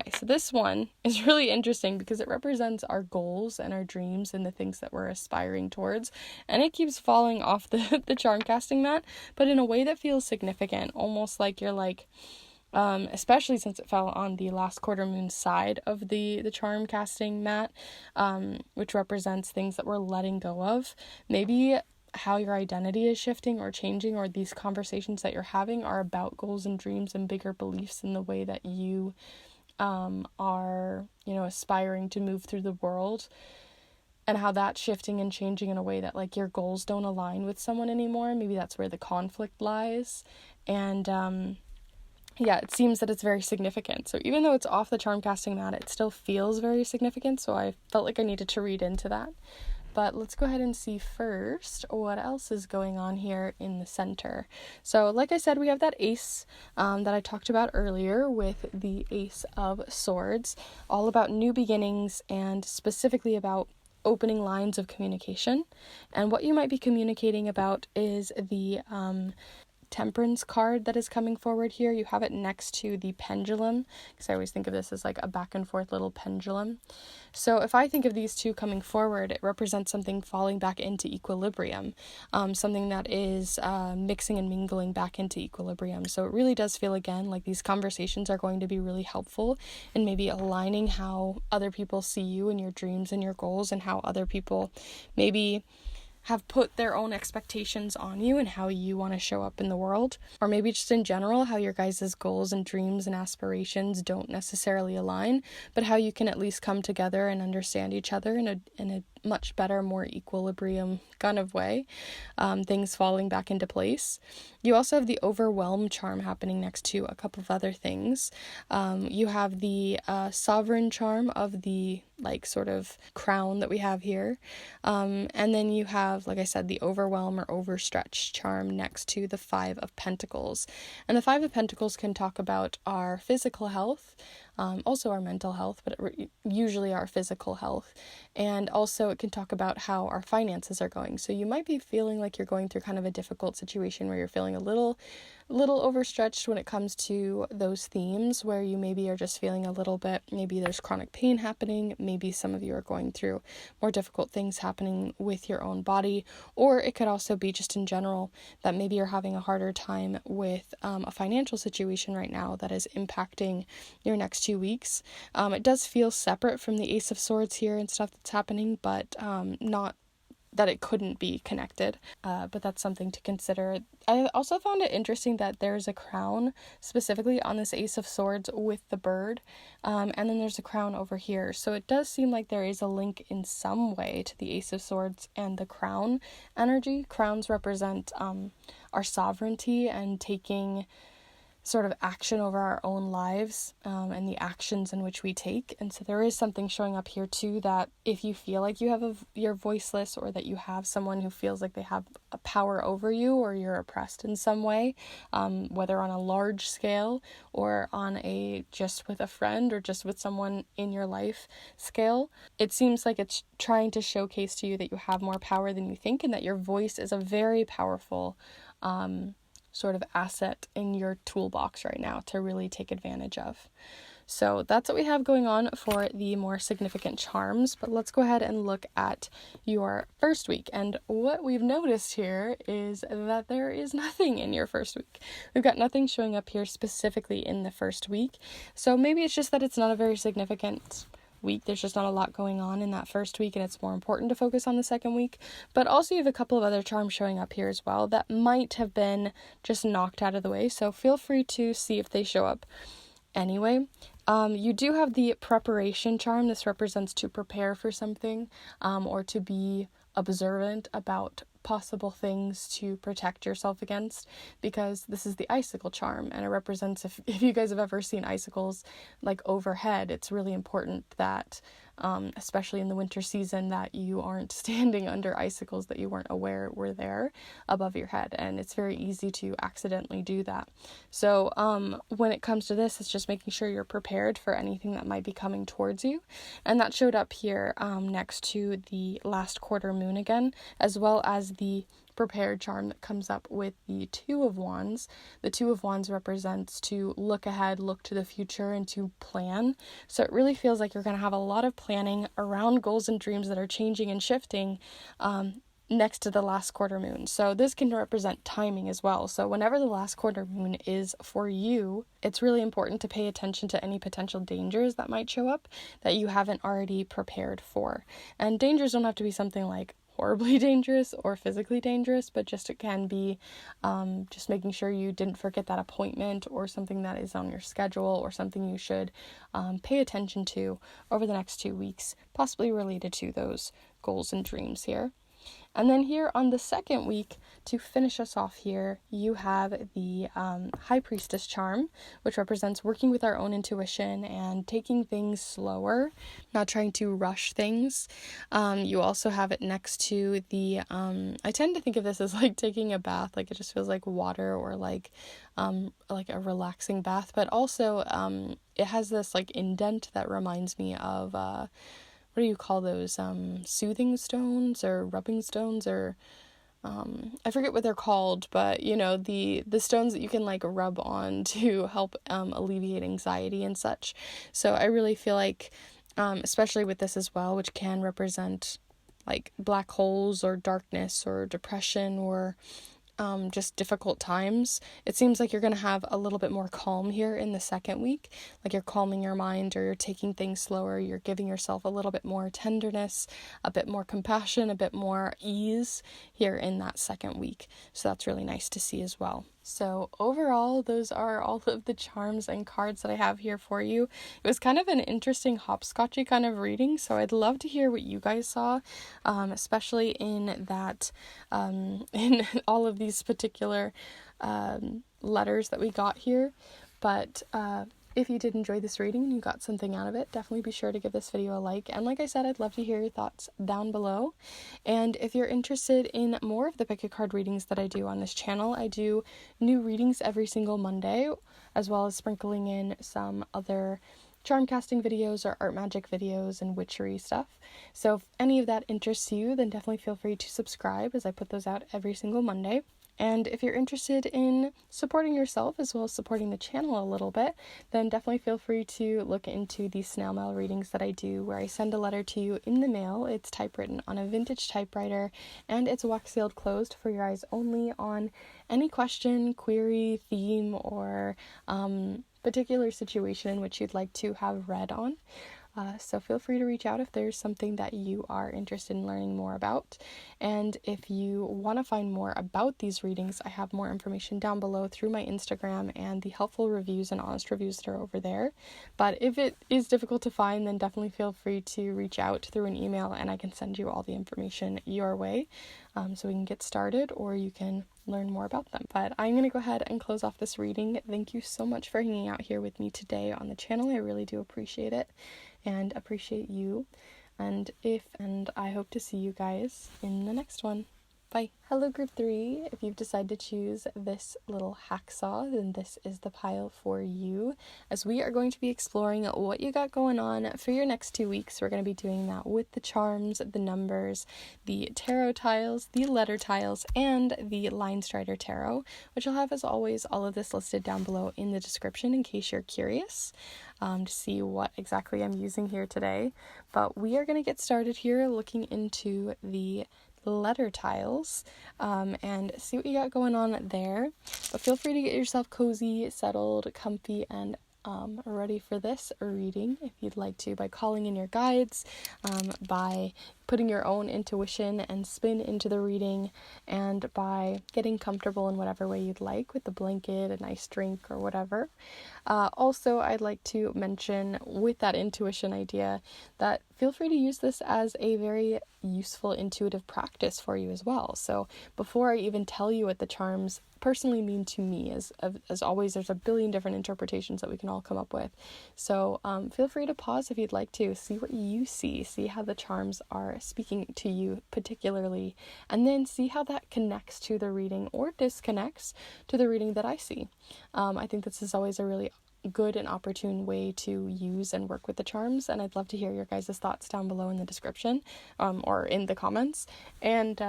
Okay, so this one is really interesting because it represents our goals and our dreams and the things that we're aspiring towards, and it keeps falling off the charm casting mat, but in a way that feels significant, almost like you're like, especially since it fell on the last quarter moon side of the charm casting mat, which represents things that we're letting go of. Maybe how your identity is shifting or changing, or these conversations that you're having are about goals and dreams and bigger beliefs in the way that you are, aspiring to move through the world, and how that's shifting and changing in a way that like your goals don't align with someone anymore. Maybe that's where the conflict lies. And it seems that it's very significant. So even though it's off the charm casting mat, it still feels very significant. So I felt like I needed to read into that. But let's go ahead and see first what else is going on here in the center. So like I said, we have that ace that I talked about earlier with the Ace of Swords, all about new beginnings and specifically about opening lines of communication. And what you might be communicating about is the Temperance card that is coming forward here. You have it next to the pendulum, because I always think of this as like a back and forth little pendulum. So if I think of these two coming forward, it represents something falling back into equilibrium, something that is mixing and mingling back into equilibrium. So it really does feel, again, like these conversations are going to be really helpful in maybe aligning how other people see you and your dreams and your goals, and how other people maybe have put their own expectations on you and how you want to show up in the world. Or maybe just in general, how your guys' goals and dreams and aspirations don't necessarily align, but how you can at least come together and understand each other in a much better, more equilibrium kind of way, things falling back into place. You also have the Overwhelm charm happening next to a couple of other things. You have the Sovereign charm of the sort of crown that we have here. And then you have, like I said, the Overwhelm or Overstretch charm next to the Five of Pentacles. And the Five of Pentacles can talk about our physical health, also our mental health, but usually our physical health. And also it can talk about how our finances are going. So you might be feeling like you're going through kind of a difficult situation where you're feeling a little overstretched when it comes to those themes, where you maybe are just feeling a little bit, maybe there's chronic pain happening, maybe some of you are going through more difficult things happening with your own body, or it could also be just in general that maybe you're having a harder time with a financial situation right now that is impacting your next 2 weeks. It does feel separate from the Ace of Swords here and stuff that's happening, but not that it couldn't be connected, but that's something to consider. I also found it interesting that there's a crown specifically on this Ace of Swords with the bird, and then there's a crown over here, so it does seem like there is a link in some way to the Ace of Swords and the crown energy. Crowns represent our sovereignty and taking sort of action over our own lives, and the actions in which we take. And so there is something showing up here too, that if you feel like you're voiceless, or that you have someone who feels like they have a power over you, or you're oppressed in some way, whether on a large scale or on a just with a friend or just with someone in your life scale, it seems like it's trying to showcase to you that you have more power than you think, and that your voice is a very powerful sort of asset in your toolbox right now to really take advantage of. So that's what we have going on for the more significant charms, but let's go ahead and look at your first week. And what we've noticed here is that there is nothing in your first week. We've got nothing showing up here specifically in the first week. So maybe it's just that it's not a very significant week. There's just not a lot going on in that first week, and it's more important to focus on the second week. But also you have a couple of other charms showing up here as well that might have been just knocked out of the way, so feel free to see if they show up anyway. You do have the preparation charm. This represents to prepare for something, or to be observant about possible things to protect yourself against, because this is the icicle charm, and it represents, if you guys have ever seen icicles like overhead, it's really important that especially in the winter season, that you aren't standing under icicles that you weren't aware were there above your head, and it's very easy to accidentally do that. So when it comes to this, it's just making sure you're prepared for anything that might be coming towards you, and that showed up here next to the last quarter moon again, as well as the prepared charm that comes up with the Two of Wands. The Two of Wands represents to look ahead, look to the future, and to plan. So it really feels like you're going to have a lot of planning around goals and dreams that are changing and shifting next to the last quarter moon. So this can represent timing as well. So whenever the last quarter moon is for you, it's really important to pay attention to any potential dangers that might show up that you haven't already prepared for. And dangers don't have to be something like horribly dangerous or physically dangerous, but just it can be just making sure you didn't forget that appointment, or something that is on your schedule, or something you should pay attention to over the next 2 weeks, possibly related to those goals and dreams here. And then here on the second week, to finish us off here, you have the High Priestess charm, which represents working with our own intuition and taking things slower, not trying to rush things. You also have it next to the, I tend to think of this as like taking a bath, like it just feels like water, or like a relaxing bath, but also it has this like indent that reminds me of what do you call those, soothing stones or rubbing stones, or I forget what they're called, but you know, the stones that you can like rub on to help alleviate anxiety and such. So I really feel like especially with this as well, which can represent like black holes or darkness or depression or just difficult times, it seems like you're going to have a little bit more calm here in the second week. Like you're calming your mind, or you're taking things slower, you're giving yourself a little bit more tenderness, a bit more compassion, a bit more ease here in that second week. So that's really nice to see as well. So overall, those are all of the charms and cards that I have here for you. It was kind of an interesting hopscotchy kind of reading, so I'd love to hear what you guys saw, especially in that, in all of these particular letters that we got here. But if you did enjoy this reading and you got something out of it, definitely be sure to give this video a like. And like I said, I'd love to hear your thoughts down below. And if you're interested in more of the pick a card readings that I do on this channel, I do new readings every single Monday, as well as sprinkling in some other charm casting videos or art magic videos and witchery stuff. So if any of that interests you, then definitely feel free to subscribe, as I put those out every single Monday. And if you're interested in supporting yourself as well as supporting the channel a little bit, then definitely feel free to look into the snail mail readings that I do, where I send a letter to you in the mail. It's typewritten on a vintage typewriter, and it's wax sealed closed for your eyes only, on any question, query, theme, or particular situation in which you'd like to have read on. So feel free to reach out if there's something that you are interested in learning more about. And if you want to find more about these readings, I have more information down below through my Instagram and the helpful reviews and honest reviews that are over there. But if it is difficult to find, then definitely feel free to reach out through an email and I can send you all the information your way, so we can get started, or you can learn more about them. But I'm going to go ahead and close off this reading. Thank you so much for hanging out here with me today on the channel. I really do appreciate it and appreciate you. And I hope to see you guys in the next one. Bye. Hello group 3. If you've decided to choose this little hacksaw, then this is the pile for you, as we are going to be exploring what you got going on for your next 2 weeks. We're going to be doing that with the charms, the numbers, the tarot tiles, the letter tiles, and the line strider tarot, which I'll have, as always, all of this listed down below in the description in case you're curious to see what exactly I'm using here today. But we are going to get started here looking into the letter tiles and see what you got going on there. But feel free to get yourself cozy, settled, comfy, and ready for this reading if you'd like to, by calling in your guides, by putting your own intuition and spin into the reading, and by getting comfortable in whatever way you'd like with the blanket, a nice drink, or whatever. Also, I'd like to mention with that intuition idea that feel free to use this as a very useful intuitive practice for you as well. So before I even tell you what the charms personally mean to me, as always, there's a billion different interpretations that we can all come up with. So feel free to pause if you'd like to, see what you see how the charms are speaking to you particularly, and then see how that connects to the reading or disconnects to the reading that I see. I think this is always a really good and opportune way to use and work with the charms, and I'd love to hear your guys' thoughts down below in the description or in the comments, and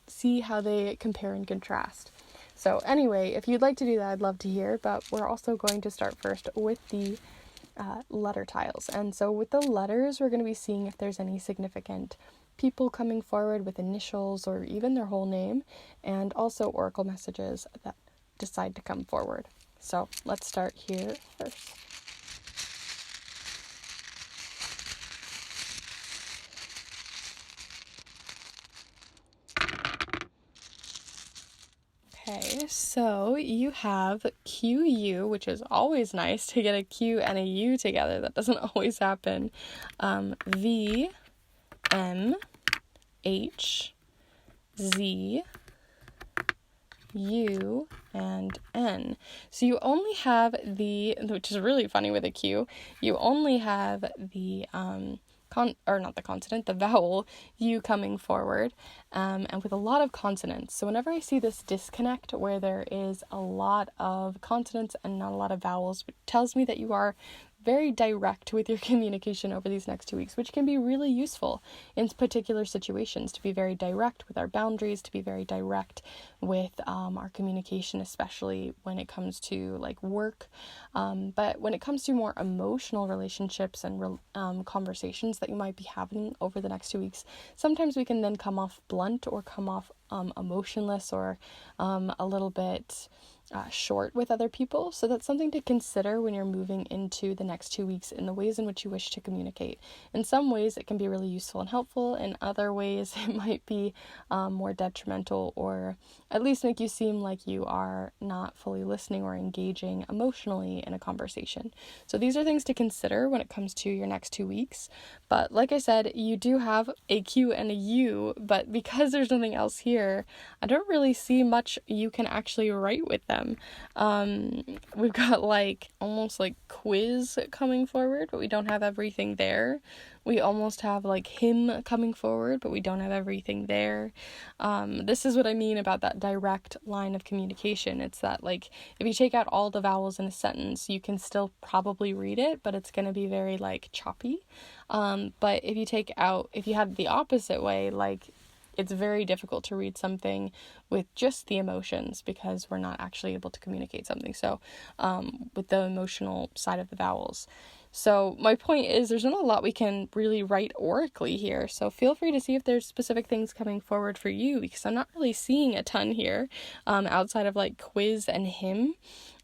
see how they compare and contrast. So anyway, if you'd like to do that, I'd love to hear, but we're also going to start first with the letter tiles. And so with the letters, we're going to be seeing if there's any significant people coming forward with initials or even their whole name, and also oracle messages that decide to come forward. So let's start here first. Okay, so you have QU, which is always nice to get a Q and a U together. That doesn't always happen. V, M, H, Z, U, and N. So you only have which is really funny with a Q, you only have the the vowel U coming forward, and with a lot of consonants. So whenever I see this disconnect where there is a lot of consonants and not a lot of vowels, it tells me that you are very direct with your communication over these next 2 weeks, which can be really useful in particular situations, to be very direct with our boundaries, to be very direct with our communication, especially when it comes to like work. But when it comes to more emotional relationships and conversations that you might be having over the next 2 weeks, sometimes we can then come off blunt or come off emotionless or a little bit short with other people. So that's something to consider when you're moving into the next 2 weeks in the ways in which you wish to communicate. In some ways it can be really useful and helpful. In other ways it might be more detrimental, or at least make you seem like you are not fully listening or engaging emotionally in a conversation. So these are things to consider when it comes to your next 2 weeks. But like I said, you do have a Q and a U, but because there's nothing else here, I don't really see much you can actually write with them. We've got almost like quiz coming forward, but we don't have everything there. We almost have like him coming forward, but we don't have everything there. This is what I mean about that direct line of communication. It's that if you take out all the vowels in a sentence, you can still probably read it, but it's going to be very choppy. But if you had the opposite way, it's very difficult to read something with just the emotions because we're not actually able to communicate something. So, with the emotional side of the vowels. So my point is there's not a lot we can really write oracally here. So feel free to see if there's specific things coming forward for you, because I'm not really seeing a ton here, outside of quiz and him,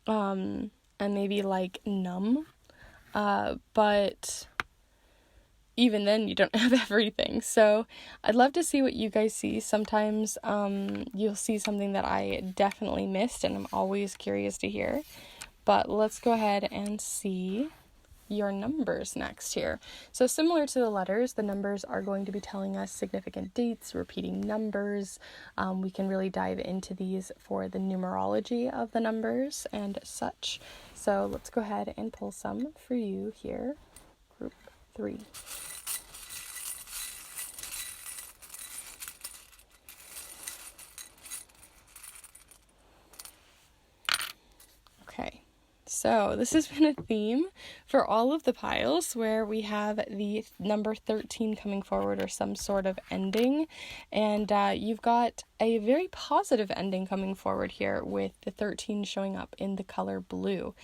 and maybe numb. But even then you don't have everything. So I'd love to see what you guys see. Sometimes you'll see something that I definitely missed, and I'm always curious to hear. But let's go ahead and see your numbers next here. So similar to the letters, the numbers are going to be telling us significant dates, repeating numbers. We can really dive into these for the numerology of the numbers and such. So let's go ahead and pull some for you here. Group 3. Okay. So this has been a theme for all of the piles where we have the number 13 coming forward, or some sort of ending, and you've got a very positive ending coming forward here with the 13 showing up in the color blue.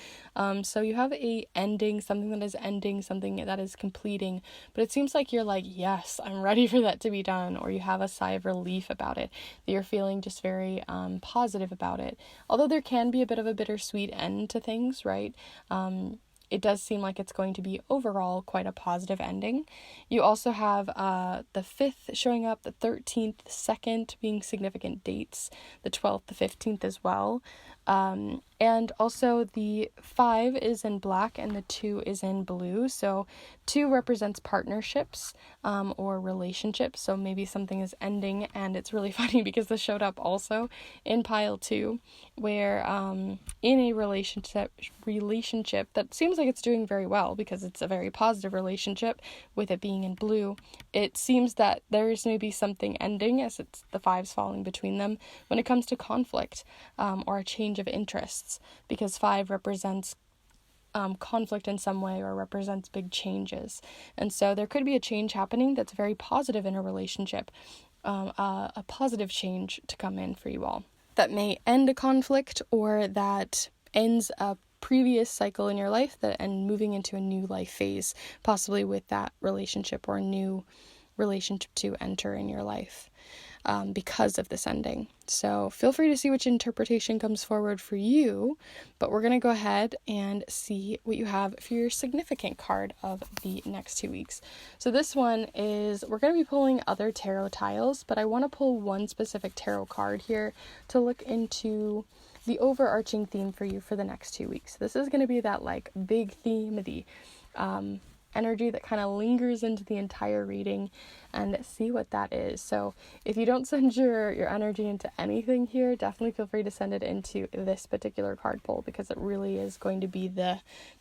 So you have a ending, something that is ending, something that is completing, but it seems like you're like, yes, I'm ready for that to be done, or you have a sigh of relief about it, that you're feeling just very positive about it. Although there can be a bit of a bittersweet end to things, right? It does seem like it's going to be overall quite a positive ending. You also have the 5th showing up, the 13th, the 2nd being significant dates, the 12th, the 15th as well. And also the 5 is in black and the 2 is in blue. So 2 represents partnerships or relationships. So maybe something is ending, and it's really funny because this showed up also in pile 2, where in a relationship that seems like it's doing very well because it's a very positive relationship with it being in blue, it seems that there's maybe something ending as it's the 5s falling between them when it comes to conflict or a change of interests, because 5 represents conflict in some way or represents big changes. And so there could be a change happening that's very positive in a relationship, a positive change to come in for you all that may end a conflict or that ends a previous cycle in your life and moving into a new life phase, possibly with that relationship or a new relationship to enter in your life. Because of this ending. So feel free to see which interpretation comes forward for you, but we're going to go ahead and see what you have for your significant card of the next 2 weeks. So this one is, we're going to be pulling other tarot tiles, but I want to pull one specific tarot card here to look into the overarching theme for you for the next 2 weeks. This is going to be that like big theme, the energy that kind of lingers into the entire reading, and see what that is. So if you don't send your energy into anything here, definitely feel free to send it into this particular card pull, because it really is going to be the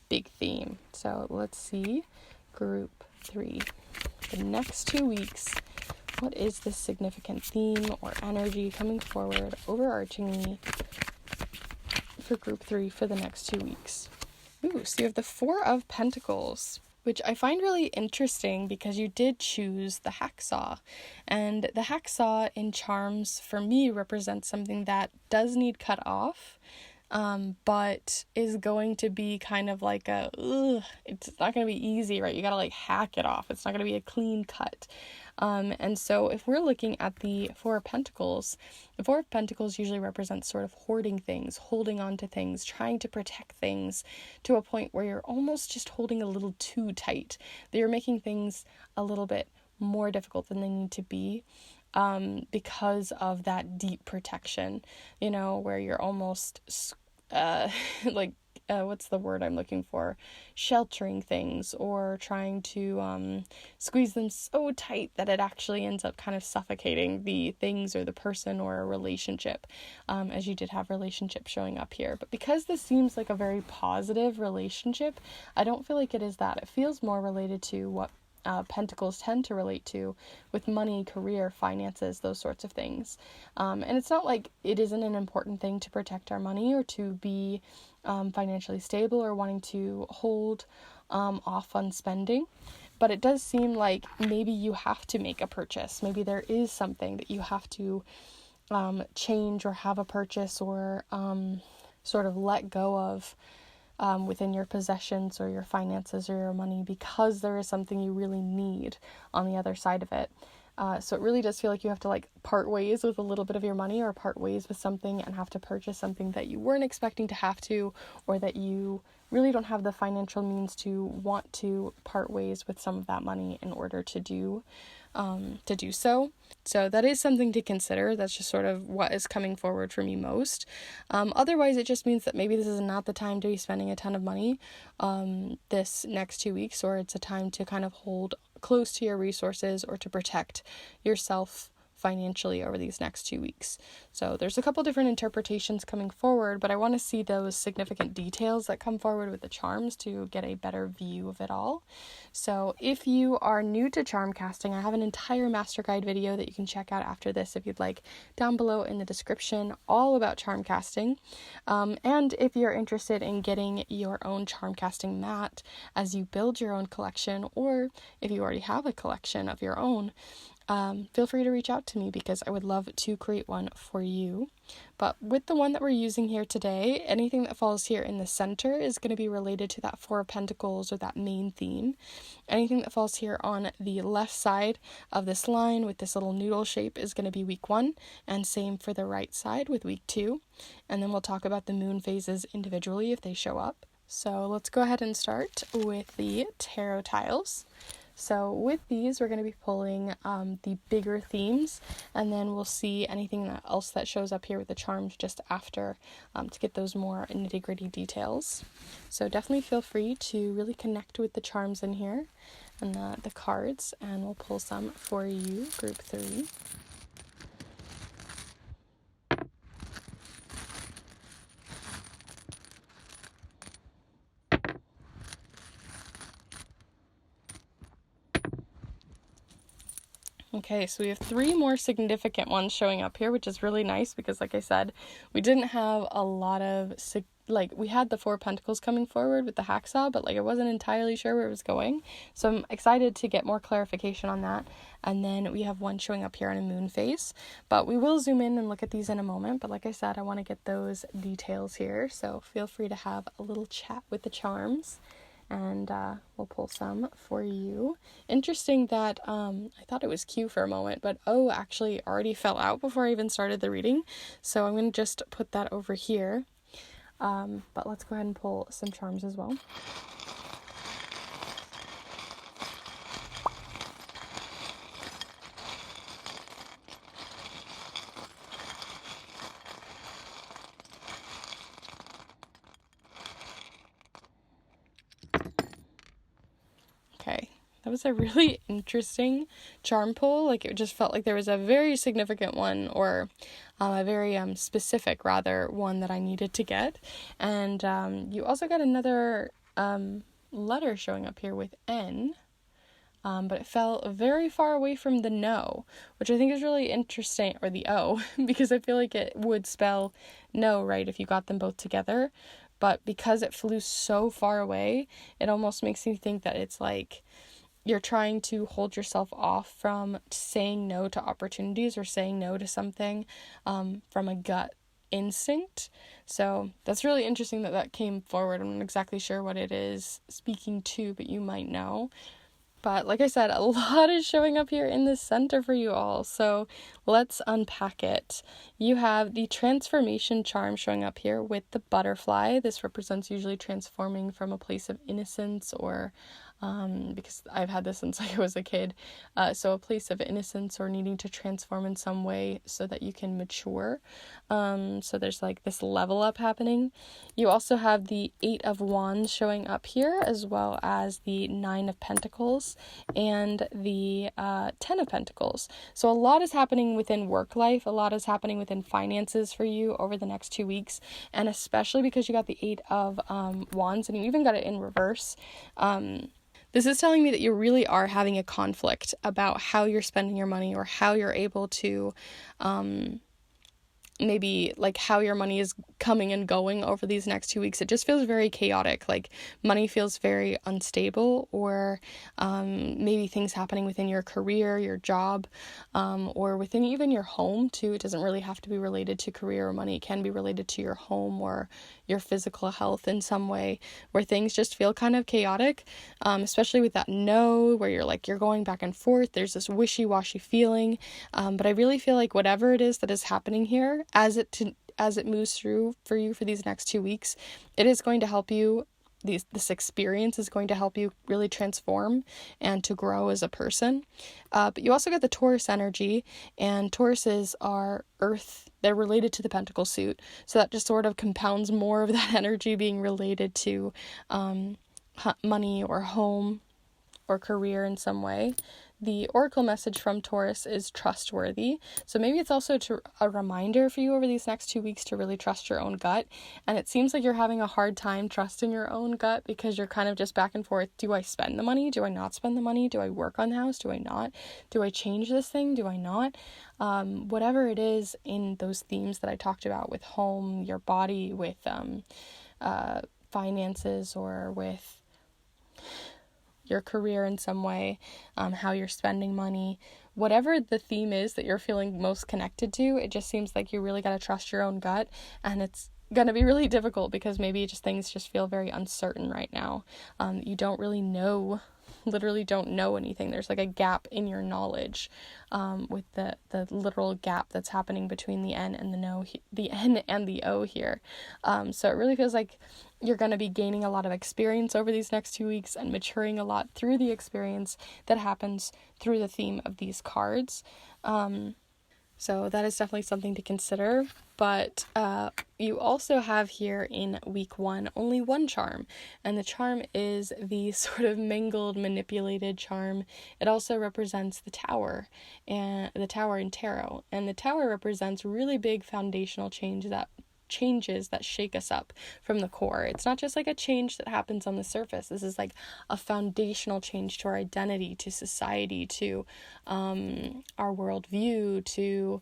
big theme. So let's see, group 3, the next 2 weeks, what is this significant theme or energy coming forward overarchingly for group 3 for the next 2 weeks? Ooh, so you have the 4 of Pentacles, which I find really interesting because you did choose the hacksaw. And the hacksaw in charms, for me, represents something that does need cut off, but is going to be kind of like it's not going to be easy, right? You got to like hack it off. It's not going to be a clean cut. And so if we're looking at the 4 of Pentacles, the 4 of Pentacles usually represents sort of hoarding things, holding on to things, trying to protect things to a point where you're almost just holding a little too tight, that you're making things a little bit more difficult than they need to be, because of that deep protection, where you're almost what's the word I'm looking for? Sheltering things, or trying to squeeze them so tight that it actually ends up kind of suffocating the things or the person or a relationship, as you did have relationship showing up here. But because this seems like a very positive relationship, I don't feel like it is that. It feels more related to what Pentacles tend to relate to with money, career, finances, those sorts of things. And it's not like it isn't an important thing to protect our money or to be financially stable or wanting to hold off on spending. But it does seem like maybe you have to make a purchase. Maybe there is something that you have to change or have a purchase or sort of let go of within your possessions or your finances or your money, because there is something you really need on the other side of it. So it really does feel like you have to like part ways with a little bit of your money, or part ways with something and have to purchase something that you weren't expecting to have to, or that you really don't have the financial means to want to part ways with some of that money in order to do so. So that is something to consider. That's just sort of what is coming forward for me most. Otherwise, it just means that maybe this is not the time to be spending a ton of money this next 2 weeks, or it's a time to kind of hold close to your resources or to protect yourself financially over these next 2 weeks. So there's a couple different interpretations coming forward, but I want to see those significant details that come forward with the charms to get a better view of it all. So if you are new to charm casting, I have an entire master guide video that you can check out after this if you'd like, down below in the description, all about charm casting. And if you're interested in getting your own charm casting mat as you build your own collection, or if you already have a collection of your own, feel free to reach out to me because I would love to create one for you. But with the one that we're using here today, anything that falls here in the center is going to be related to that Four of Pentacles or that main theme. Anything that falls here on the left side of this line with this little noodle shape is going to be week 1, and same for the right side with week 2. And then we'll talk about the moon phases individually if they show up. So let's go ahead and start with the tarot tiles. So with these, we're going to be pulling the bigger themes, and then we'll see anything else that shows up here with the charms just after to get those more nitty-gritty details. So definitely feel free to really connect with the charms in here and the cards, and we'll pull some for you, group 3. Okay, so we have 3 more significant ones showing up here, which is really nice because, like I said, we didn't have a lot of, we had the 4 Pentacles coming forward with the hacksaw, but, I wasn't entirely sure where it was going. So I'm excited to get more clarification on that. And then we have one showing up here on a moon phase, but we will zoom in and look at these in a moment. But like I said, I want to get those details here. So feel free to have a little chat with the charms. And we'll pull some for you. Interesting that I thought it was Q for a moment, but O actually already fell out before I even started the reading. So I'm going to just put that over here. But let's go ahead and pull some charms as well. Okay, that was a really interesting charm pull. It just felt like there was a very significant one, or a very specific, rather, one that I needed to get. And you also got another letter showing up here with N, but it fell very far away from the no, which I think is really interesting, or the O, because I feel like it would spell no, right, if you got them both together. But because it flew so far away, it almost makes me think that it's like you're trying to hold yourself off from saying no to opportunities or saying no to something from a gut instinct. So that's really interesting that came forward. I'm not exactly sure what it is speaking to, but you might know. But like I said, a lot is showing up here in the center for you all. So let's unpack it. You have the transformation charm showing up here with the butterfly. This represents usually transforming from a place of innocence, or because I've had this since I was a kid. So a place of innocence or needing to transform in some way so that you can mature. So there's this level up happening. You also have the 8 of Wands showing up here, as well as the 9 of Pentacles and the 10 of Pentacles. So a lot is happening within work life. A lot is happening within finances for you over the next 2 weeks. And especially because you got the 8 of Wands, and you even got it in reverse. This is telling me that you really are having a conflict about how you're spending your money, or how you're able to maybe how your money is coming and going over these next 2 weeks. It just feels very chaotic. Like money feels very unstable, or maybe things happening within your career, your job, or within even your home too. It doesn't really have to be related to career or money. It can be related to your home or your physical health in some way, where things just feel kind of chaotic, especially with that no, where you're going back and forth. There's this wishy-washy feeling, but I really feel like whatever it is that is happening here, as it moves through for you for these next 2 weeks, it is going to help you. This experience is going to help you really transform and to grow as a person. But you also get the Taurus energy, and Tauruses are earth. They're related to the Pentacle suit. So that just sort of compounds more of that energy being related to money or home or career in some way. The oracle message from Taurus is trustworthy. So maybe it's also a reminder for you over these next 2 weeks to really trust your own gut. And it seems like you're having a hard time trusting your own gut, because you're kind of just back and forth. Do I spend the money? Do I not spend the money? Do I work on the house? Do I not? Do I change this thing? Do I not? Whatever it is in those themes that I talked about with home, your body, with finances, or with your career in some way, how you're spending money, whatever the theme is that you're feeling most connected to, it just seems like you really got to trust your own gut, and it's going to be really difficult because maybe things just feel very uncertain right now. You don't really know, literally don't know anything. There's like a gap in your knowledge, with the literal gap that's happening between the N and the N and the O here. So it really feels like you're going to be gaining a lot of experience over these next 2 weeks and maturing a lot through the experience that happens through the theme of these cards. So that is definitely something to consider. But you also have here in week 1 only one charm, and the charm is the sort of mangled, manipulated charm. It also represents the Tower, and the Tower in tarot, and the Tower represents really big foundational changes that shake us up from the core. It's not just like a change that happens on the surface. This is like a foundational change to our identity, to society, to our worldview, to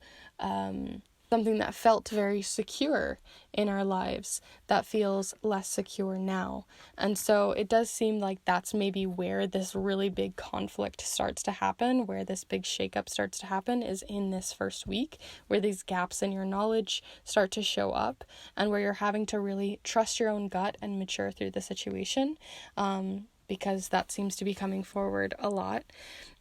something that felt very secure in our lives that feels less secure now. And so it does seem like that's maybe where this really big conflict starts to happen, where this big shakeup starts to happen, is in this first week, where these gaps in your knowledge start to show up, and where you're having to really trust your own gut and mature through the situation, because that seems to be coming forward a lot.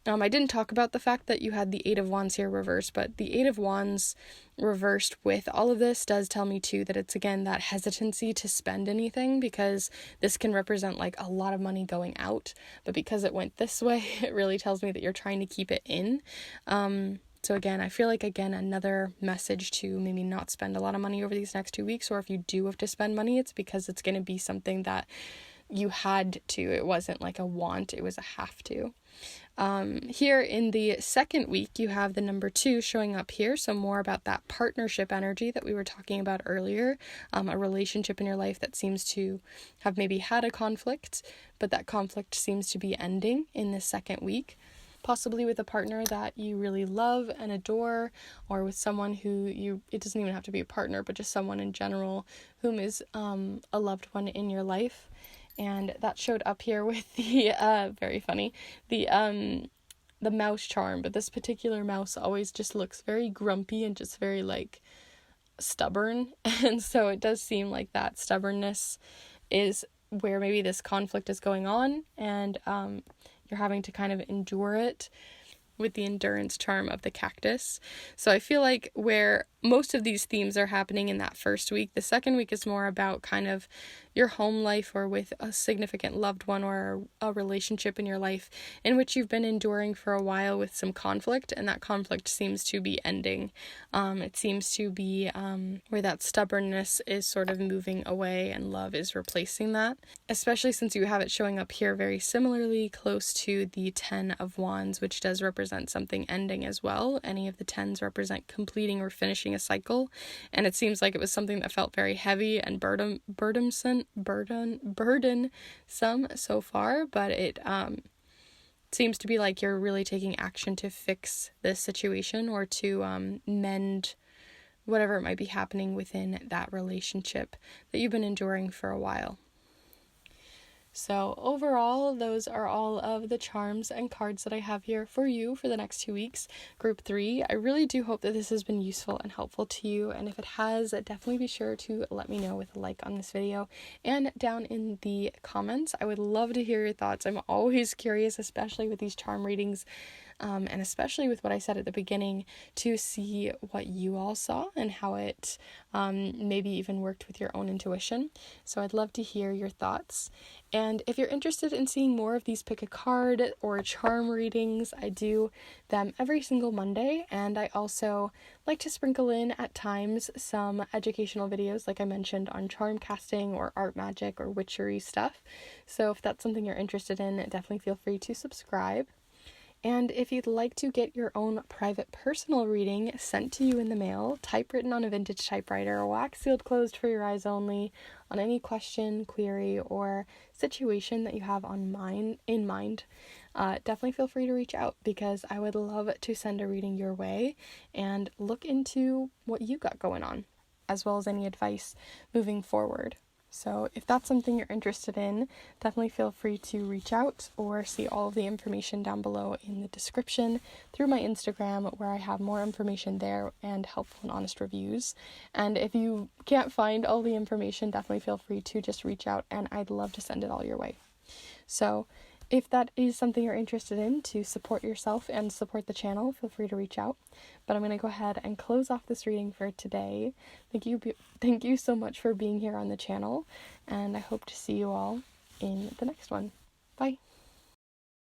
I didn't talk about the fact that you had the 8 of Wands here reversed, but the 8 of Wands reversed with all of this does tell me too that it's, again, that hesitancy to spend anything, because this can represent like a lot of money going out, but because it went this way, it really tells me that you're trying to keep it in. So again, I feel like, another message to maybe not spend a lot of money over these next 2 weeks, or if you do have to spend money, it's because it's going to be something that you had to. It wasn't like a want, it was a have to. Here in the second week, you have the number 2 showing up here. So more about that partnership energy that we were talking about earlier, a relationship in your life that seems to have maybe had a conflict, but that conflict seems to be ending in the second week. Possibly with a partner that you really love and adore, or with someone who it doesn't even have to be a partner, but just someone in general whom is a loved one in your life. And that showed up here with the, very funny, the mouse charm. But this particular mouse always just looks very grumpy and just very, like, stubborn. And so it does seem like that stubbornness is where maybe this conflict is going on. And you're having to kind of endure it with the endurance charm of the cactus. So I feel like where most of these themes are happening in that first week, the second week is more about kind of your home life, or with a significant loved one, or a relationship in your life in which you've been enduring for a while with some conflict, and that conflict seems to be ending. It seems to be where that stubbornness is sort of moving away and love is replacing that, especially since you have it showing up here very similarly close to the 10 of Wands, which does represent something ending as well. Any of the 10s represent completing or finishing a cycle, and it seems like it was something that felt very heavy and burdensome so far, but it seems to be like you're really taking action to fix this situation, or to mend whatever it might be happening within that relationship that you've been enduring for a while. So overall, those are all of the charms and cards that I have here for you for the next 2 weeks, group 3. I really do hope that this has been useful and helpful to you, and if it has, definitely be sure to let me know with a like on this video and down in the comments. I would love to hear your thoughts. I'm always curious, especially with these charm readings, and especially with what I said at the beginning, to see what you all saw and how it maybe even worked with your own intuition. So I'd love to hear your thoughts. And if you're interested in seeing more of these pick a card or charm readings, I do them every single Monday, and I also like to sprinkle in at times some educational videos like I mentioned on charm casting or art magic or witchery stuff. So if that's something you're interested in, definitely feel free to subscribe. And if you'd like to get your own private personal reading sent to you in the mail, typewritten on a vintage typewriter, wax sealed closed for your eyes only, on any question, query, or situation that you have in mind, definitely feel free to reach out, because I would love to send a reading your way and look into what you got going on, as well as any advice moving forward. So if that's something you're interested in, definitely feel free to reach out or see all of the information down below in the description through my Instagram, where I have more information there and helpful and honest reviews. And if you can't find all the information, definitely feel free to just reach out, and I'd love to send it all your way. So if that is something you're interested in to support yourself and support the channel, feel free to reach out. But I'm going to go ahead and close off this reading for today. Thank you so much for being here on the channel, and I hope to see you all in the next one. Bye.